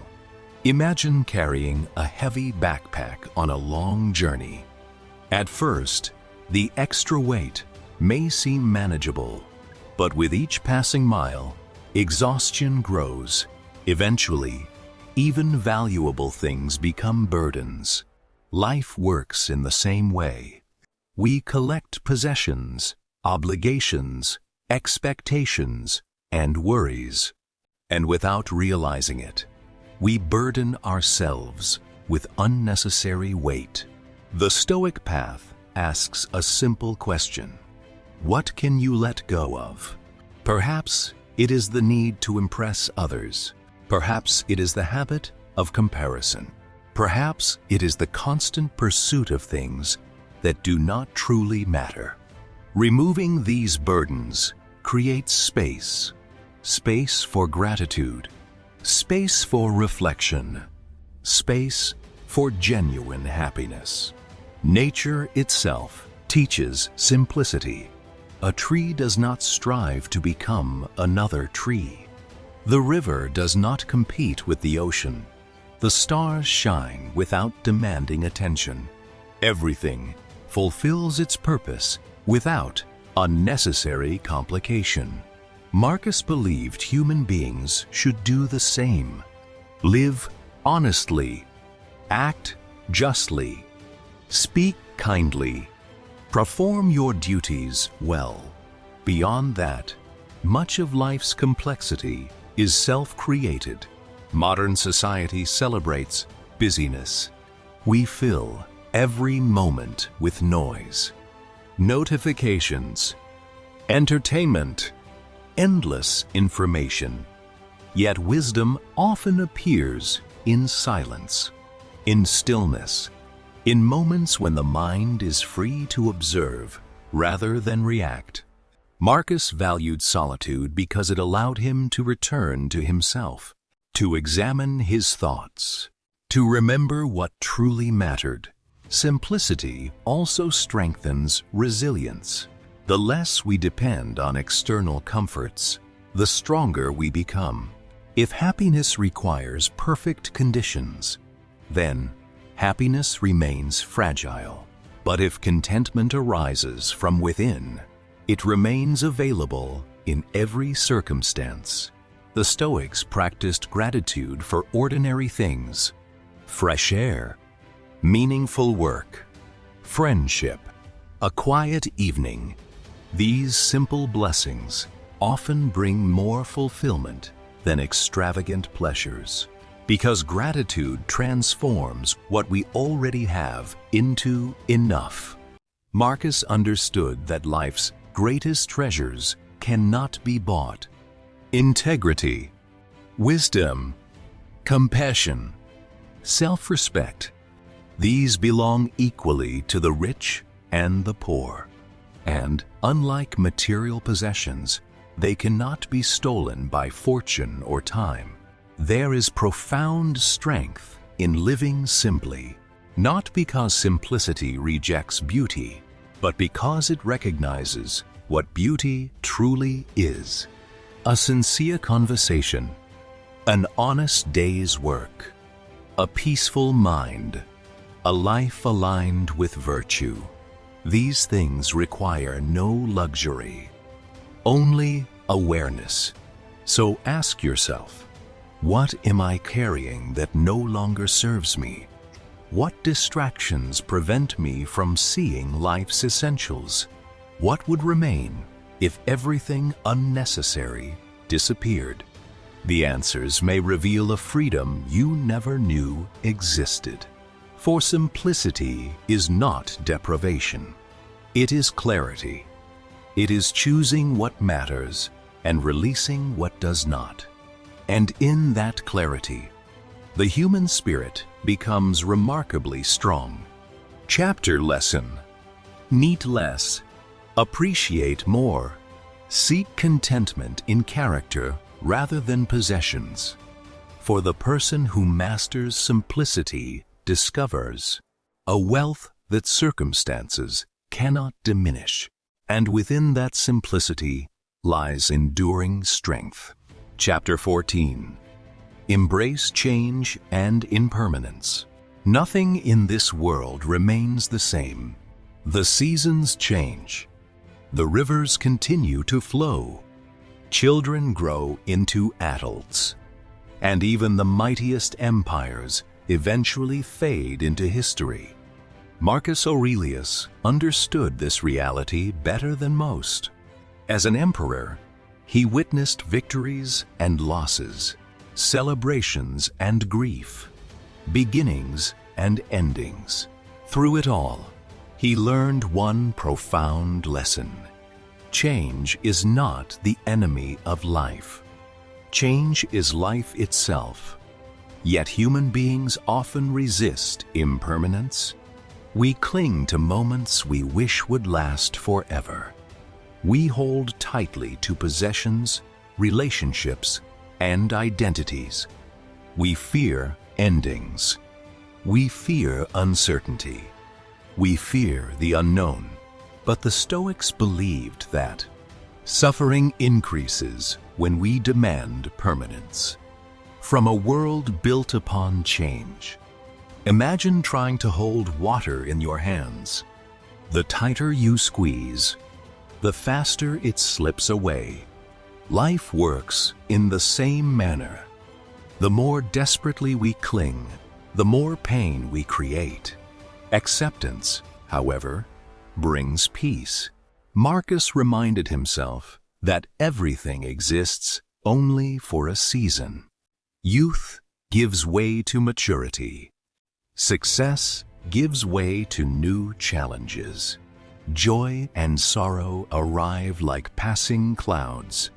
Imagine carrying a heavy backpack on a long journey. At first, the extra weight may seem manageable, but with each passing mile, exhaustion grows. Eventually, even valuable things become burdens. Life works in the same way. We collect possessions, obligations, expectations, and worries, and without realizing it, we burden ourselves with unnecessary weight. The Stoic path asks a simple question: what can you let go of? Perhaps it is the need to impress others. Perhaps it is the habit of comparison. Perhaps it is the constant pursuit of things that do not truly matter. Removing these burdens creates space. Space for gratitude. Space for reflection. Space for genuine happiness. Nature itself teaches simplicity. A tree does not strive to become another tree. The river does not compete with the ocean. The stars shine without demanding attention. Everything fulfills its purpose without unnecessary complication. Marcus believed human beings should do the same. Live honestly, act justly, speak kindly, perform your duties well. Beyond that, much of life's complexity is self-created. Modern society celebrates busyness. We fill every moment with noise, notifications, entertainment, endless information. Yet wisdom often appears in silence, in stillness, in moments when the mind is free to observe rather than react. Marcus valued solitude because it allowed him to return to himself, to examine his thoughts, to remember what truly mattered. Simplicity also strengthens resilience. The less we depend on external comforts, the stronger we become. If happiness requires perfect conditions, then happiness remains fragile. But if contentment arises from within, it remains available in every circumstance. The Stoics practiced gratitude for ordinary things: fresh air, meaningful work, friendship, a quiet evening. These simple blessings often bring more fulfillment than extravagant pleasures, because gratitude transforms what we already have into enough. Marcus understood that life's greatest treasures cannot be bought. Integrity, wisdom, compassion, self-respect, these belong equally to the rich and the poor. And, unlike material possessions, they cannot be stolen by fortune or time. There is profound strength in living simply, not because simplicity rejects beauty, but because it recognizes what beauty truly is. A sincere conversation, an honest day's work, a peaceful mind, a life aligned with virtue. These things require no luxury, only awareness. So ask yourself, what am I carrying that no longer serves me? What distractions prevent me from seeing life's essentials? What would remain if everything unnecessary disappeared? The answers may reveal a freedom you never knew existed. For simplicity is not deprivation. It is clarity. It is choosing what matters and releasing what does not. And in that clarity, the human spirit becomes remarkably strong. Chapter lesson: Need less, appreciate more. Seek contentment in character rather than possessions. For the person who masters simplicity discovers a wealth that circumstances cannot diminish, and within that simplicity lies enduring strength. Chapter 14. Embrace change and impermanence. Nothing in this world remains the same. The seasons change. The rivers continue to flow. Children grow into adults. And even the mightiest empires eventually fade into history. Marcus Aurelius understood this reality better than most. As an emperor, he witnessed victories and losses, celebrations and grief, beginnings and endings. Through it all, he learned one profound lesson. Change is not the enemy of life. Change is life itself. Yet human beings often resist impermanence. We cling to moments we wish would last forever. We hold tightly to possessions, relationships, and identities. We fear endings. We fear uncertainty. We fear the unknown. But the Stoics believed that suffering increases when we demand permanence. From a world built upon change, imagine trying to hold water in your hands. The tighter you squeeze, the faster it slips away. Life works in the same manner. The more desperately we cling, the more pain we create. Acceptance, however, brings peace. Marcus reminded himself that everything exists only for a season. Youth gives way to maturity. Success gives way to new challenges. Joy and sorrow arrive like passing clouds.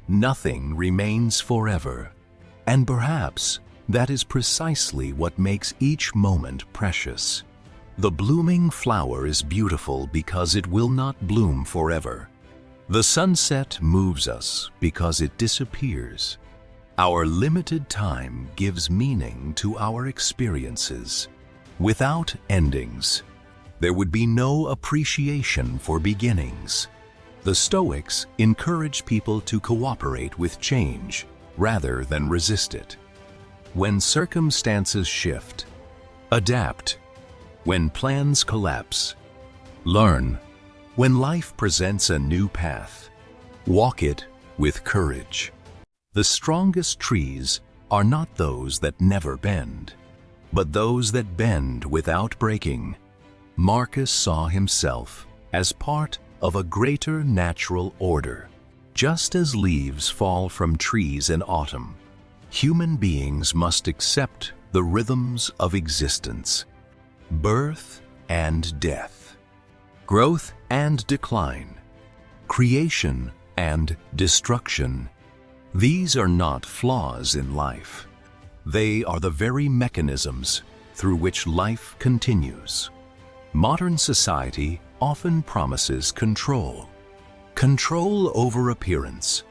Nothing remains forever, and perhaps that is precisely what makes each moment precious. The blooming flower is beautiful because it will not bloom forever. The sunset moves us because it disappears. Our limited time gives meaning to our experiences. Without endings, there would be no appreciation for beginnings. The Stoics encourage people to cooperate with change rather than resist it. When circumstances shift, adapt. When plans collapse, learn. When life presents a new path, walk it with courage. The strongest trees are not those that never bend, but those that bend without breaking. Marcus saw himself as part of a greater natural order. Just as leaves fall from trees in autumn, human beings must accept the rhythms of existence. Birth and death, growth and decline, creation and destruction. These are not flaws in life. They are the very mechanisms through which life continues. Modern society often promises control. Control over appearance,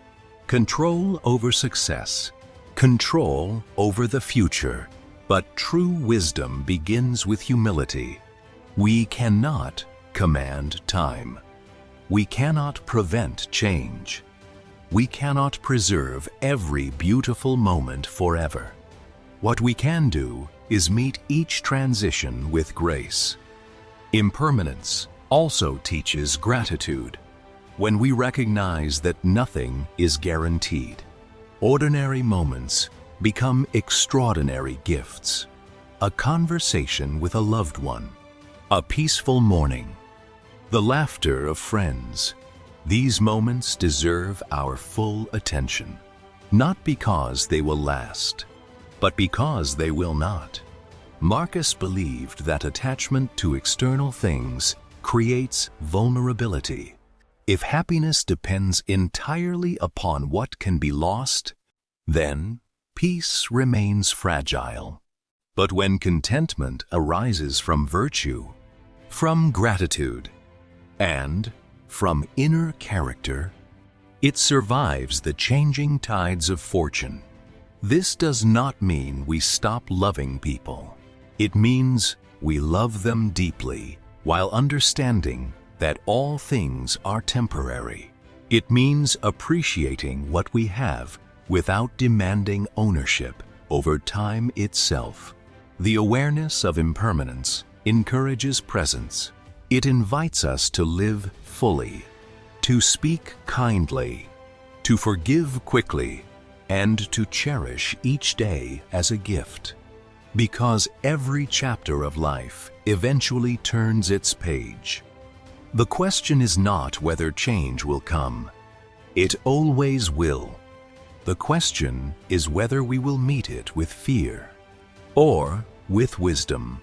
control over success, control over the future. But true wisdom begins with humility. We cannot command time. We cannot prevent change. We cannot preserve every beautiful moment forever. What we can do is meet each transition with grace. Impermanence also teaches gratitude. When we recognize that nothing is guaranteed, ordinary moments become extraordinary gifts. A conversation with a loved one, a peaceful morning, the laughter of friends. These moments deserve our full attention, not because they will last, but because they will not. Marcus believed that attachment to external things creates vulnerability. If happiness depends entirely upon what can be lost, then peace remains fragile. But when contentment arises from virtue, from gratitude, and from inner character, it survives the changing tides of fortune. This does not mean we stop loving people. It means we love them deeply while understanding that all things are temporary. It means appreciating what we have without demanding ownership over time itself. The awareness of impermanence encourages presence. It invites us to live fully, to speak kindly, to forgive quickly, and to cherish each day as a gift. Because every chapter of life eventually turns its page. The question is not whether change will come. It always will. The question is whether we will meet it with fear or with wisdom.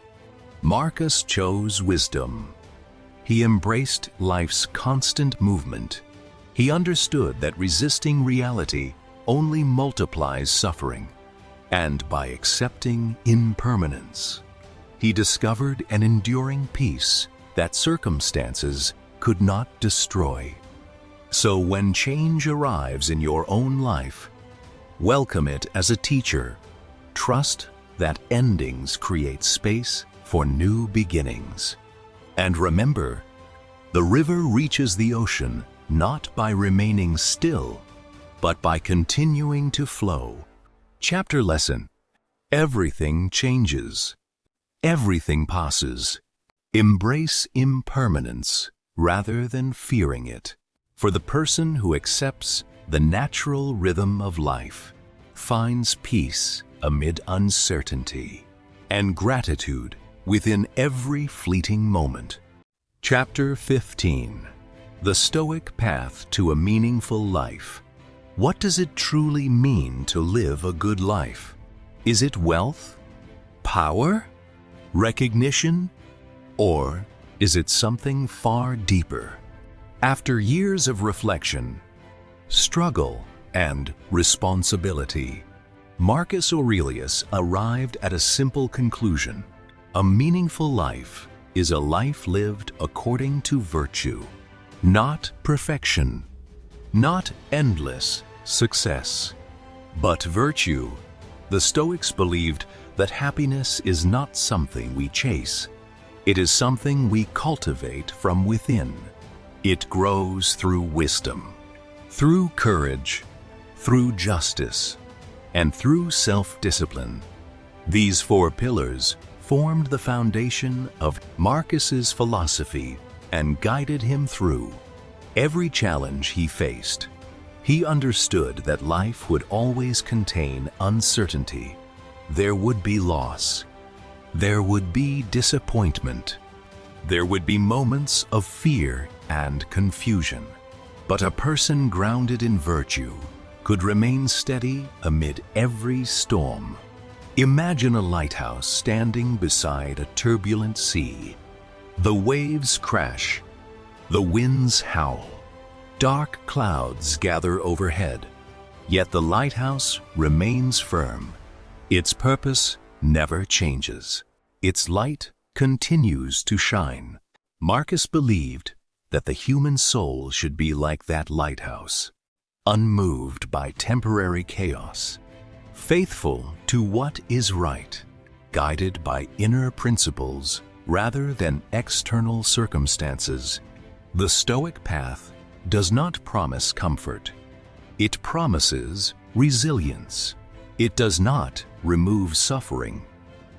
Marcus chose wisdom. He embraced life's constant movement. He understood that resisting reality only multiplies suffering. And by accepting impermanence, he discovered an enduring peace that circumstances could not destroy. So when change arrives in your own life, welcome it as a teacher. Trust that endings create space for new beginnings. And remember, the river reaches the ocean not by remaining still, but by continuing to flow. Chapter lesson: everything changes. Everything passes. Embrace impermanence rather than fearing it. For the person who accepts the natural rhythm of life finds peace amid uncertainty and gratitude within every fleeting moment. Chapter 15: The Stoic Path to a Meaningful Life. What does it truly mean to live a good life? Is it wealth, power, recognition, or is it something far deeper? After years of reflection, struggle, and responsibility, Marcus Aurelius arrived at a simple conclusion. A meaningful life is a life lived according to virtue, not perfection, not endless success, but virtue. The Stoics believed that happiness is not something we chase. It is something we cultivate from within. It grows through wisdom, through courage, through justice, and through self-discipline. These four pillars formed the foundation of Marcus's philosophy and guided him through every challenge he faced. He understood that life would always contain uncertainty. There would be loss. There would be disappointment. There would be moments of fear and confusion. But a person grounded in virtue could remain steady amid every storm. Imagine a lighthouse standing beside a turbulent sea. The waves crash, the winds howl, dark clouds gather overhead, yet the lighthouse remains firm. Its purpose never changes. Its light continues to shine. Marcus believed that the human soul should be like that lighthouse, unmoved by temporary chaos, faithful to what is right, guided by inner principles rather than external circumstances. The Stoic path does not promise comfort. It promises resilience. It does not remove suffering.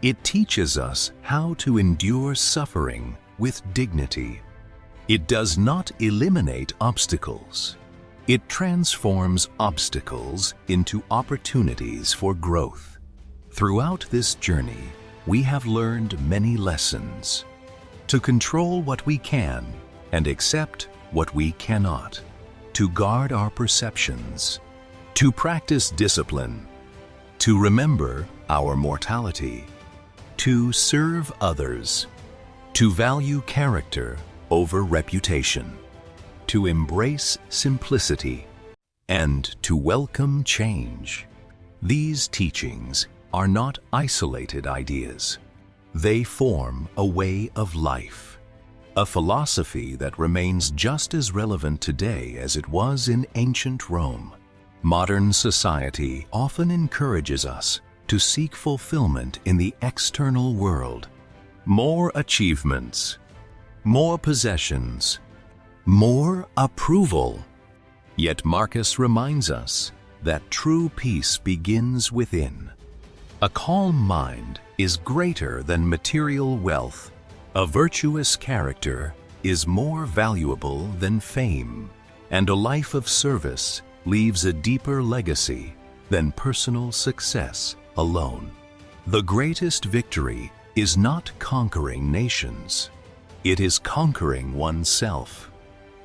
It teaches us how to endure suffering with dignity. It does not eliminate obstacles. It transforms obstacles into opportunities for growth. Throughout this journey, we have learned many lessons. To control what we can and accept what we cannot. To guard our perceptions. To practice discipline. To remember our mortality. To serve others. To value character over reputation. To embrace simplicity. And to welcome change. These teachings are not isolated ideas. They form a way of life. A philosophy that remains just as relevant today as it was in ancient Rome. Modern society often encourages us to seek fulfillment in the external world. More achievements, more possessions, more approval. Yet Marcus reminds us that true peace begins within. A calm mind is greater than material wealth. A virtuous character is more valuable than fame, and a life of service leaves a deeper legacy than personal success alone. The greatest victory is not conquering nations. It is conquering oneself,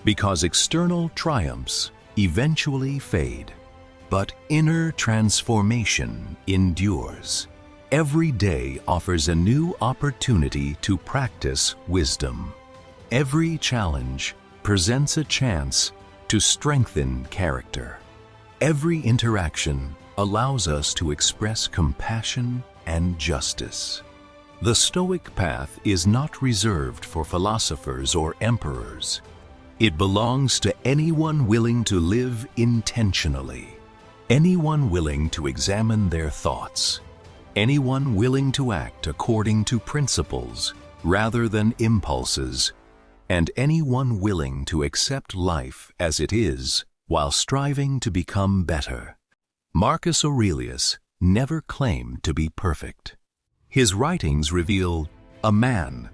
because external triumphs eventually fade, but inner transformation endures. Every day offers a new opportunity to practice wisdom. Every challenge presents a chance to strengthen character. Every interaction allows us to express compassion and justice. The Stoic path is not reserved for philosophers or emperors. It belongs to anyone willing to live intentionally, anyone willing to examine their thoughts, anyone willing to act according to principles rather than impulses, and anyone willing to accept life as it is while striving to become better. Marcus Aurelius never claimed to be perfect. His writings reveal a man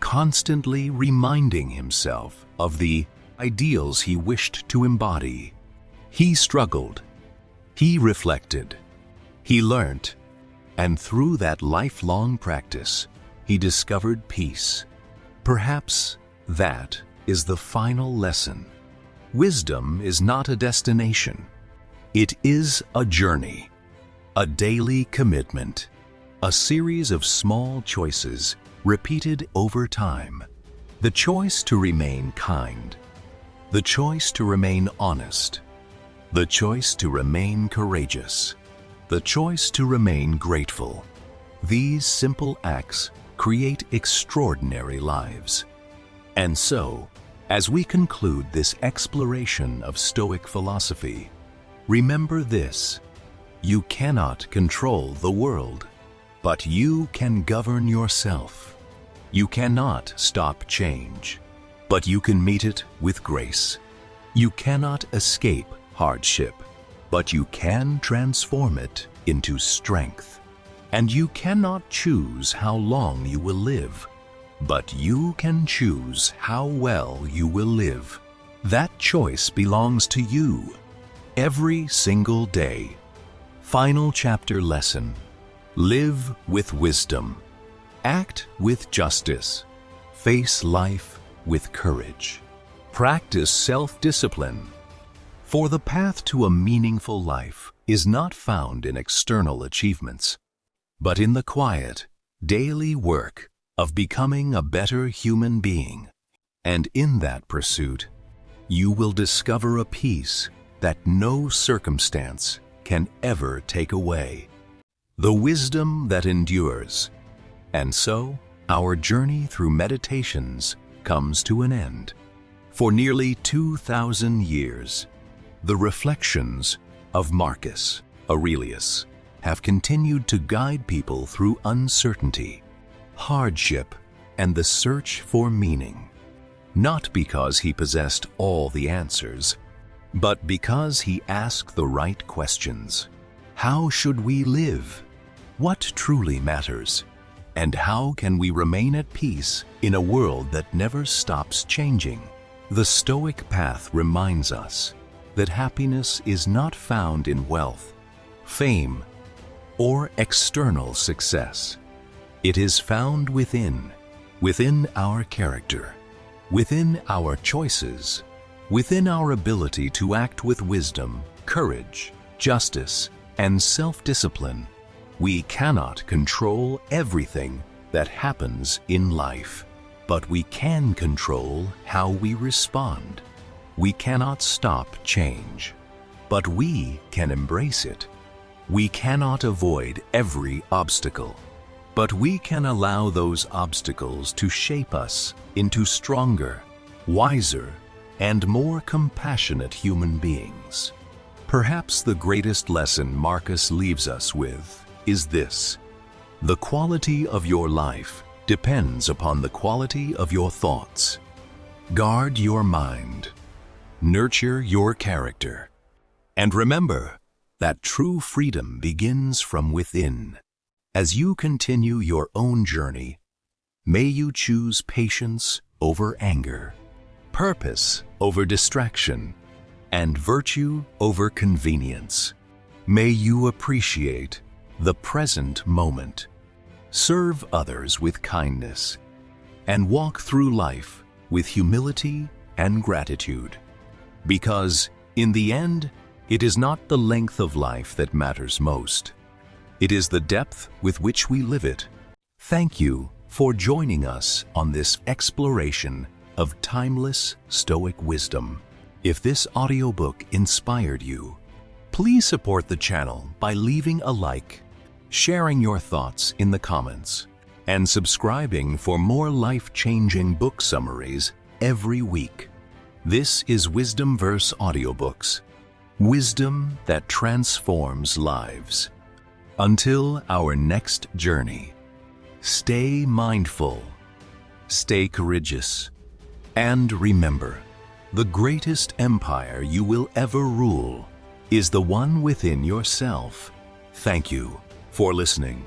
constantly reminding himself of the ideals he wished to embody. He struggled, he reflected, he learnt, and through that lifelong practice, he discovered peace. Perhaps that is the final lesson. Wisdom is not a destination. It is a journey, a daily commitment, a series of small choices repeated over time. The choice to remain kind, the choice to remain honest, the choice to remain courageous, the choice to remain grateful. These simple acts create extraordinary lives. And so, as we conclude this exploration of Stoic philosophy, remember this: you cannot control the world, but you can govern yourself. You cannot stop change, but you can meet it with grace. You cannot escape hardship, but you can transform it into strength. And you cannot choose how long you will live, but you can choose how well you will live. That choice belongs to you every single day. Final chapter lesson: live with wisdom, act with justice, face life with courage, practice self-discipline. For the path to a meaningful life is not found in external achievements, but in the quiet, daily work of becoming a better human being. And in that pursuit, you will discover a peace that no circumstance can ever take away, the wisdom that endures. And so, our journey through meditations comes to an end. For nearly 2,000 years, the reflections of Marcus Aurelius have continued to guide people through uncertainty, hardship, and the search for meaning. Not because he possessed all the answers, but because he asked the right questions. How should we live? What truly matters? And how can we remain at peace in a world that never stops changing? The Stoic path reminds us that happiness is not found in wealth, fame, or external success. It is found within our character, within our choices, within our ability to act with wisdom, courage, justice, and self-discipline. We cannot control everything that happens in life, but we can control how we respond. We cannot stop change, but we can embrace it. We cannot avoid every obstacle, but we can allow those obstacles to shape us into stronger, wiser, and more compassionate human beings. Perhaps the greatest lesson Marcus leaves us with is this: the quality of your life depends upon the quality of your thoughts. Guard your mind, nurture your character, and remember that true freedom begins from within. As you continue your own journey, may you choose patience over anger, purpose over distraction, and virtue over convenience. May you appreciate the present moment, serve others with kindness, and walk through life with humility and gratitude. Because, in the end, it is not the length of life that matters most. It is the depth with which we live it. Thank you for joining us on this exploration of timeless Stoic wisdom. If this audiobook inspired you, please support the channel by leaving a like, sharing your thoughts in the comments, and subscribing for more life-changing book summaries every week. This is Wisdom Verse Audiobooks, wisdom that transforms lives. Until our next journey, stay mindful, stay courageous, and remember, the greatest empire you will ever rule is the one within yourself. Thank you for listening.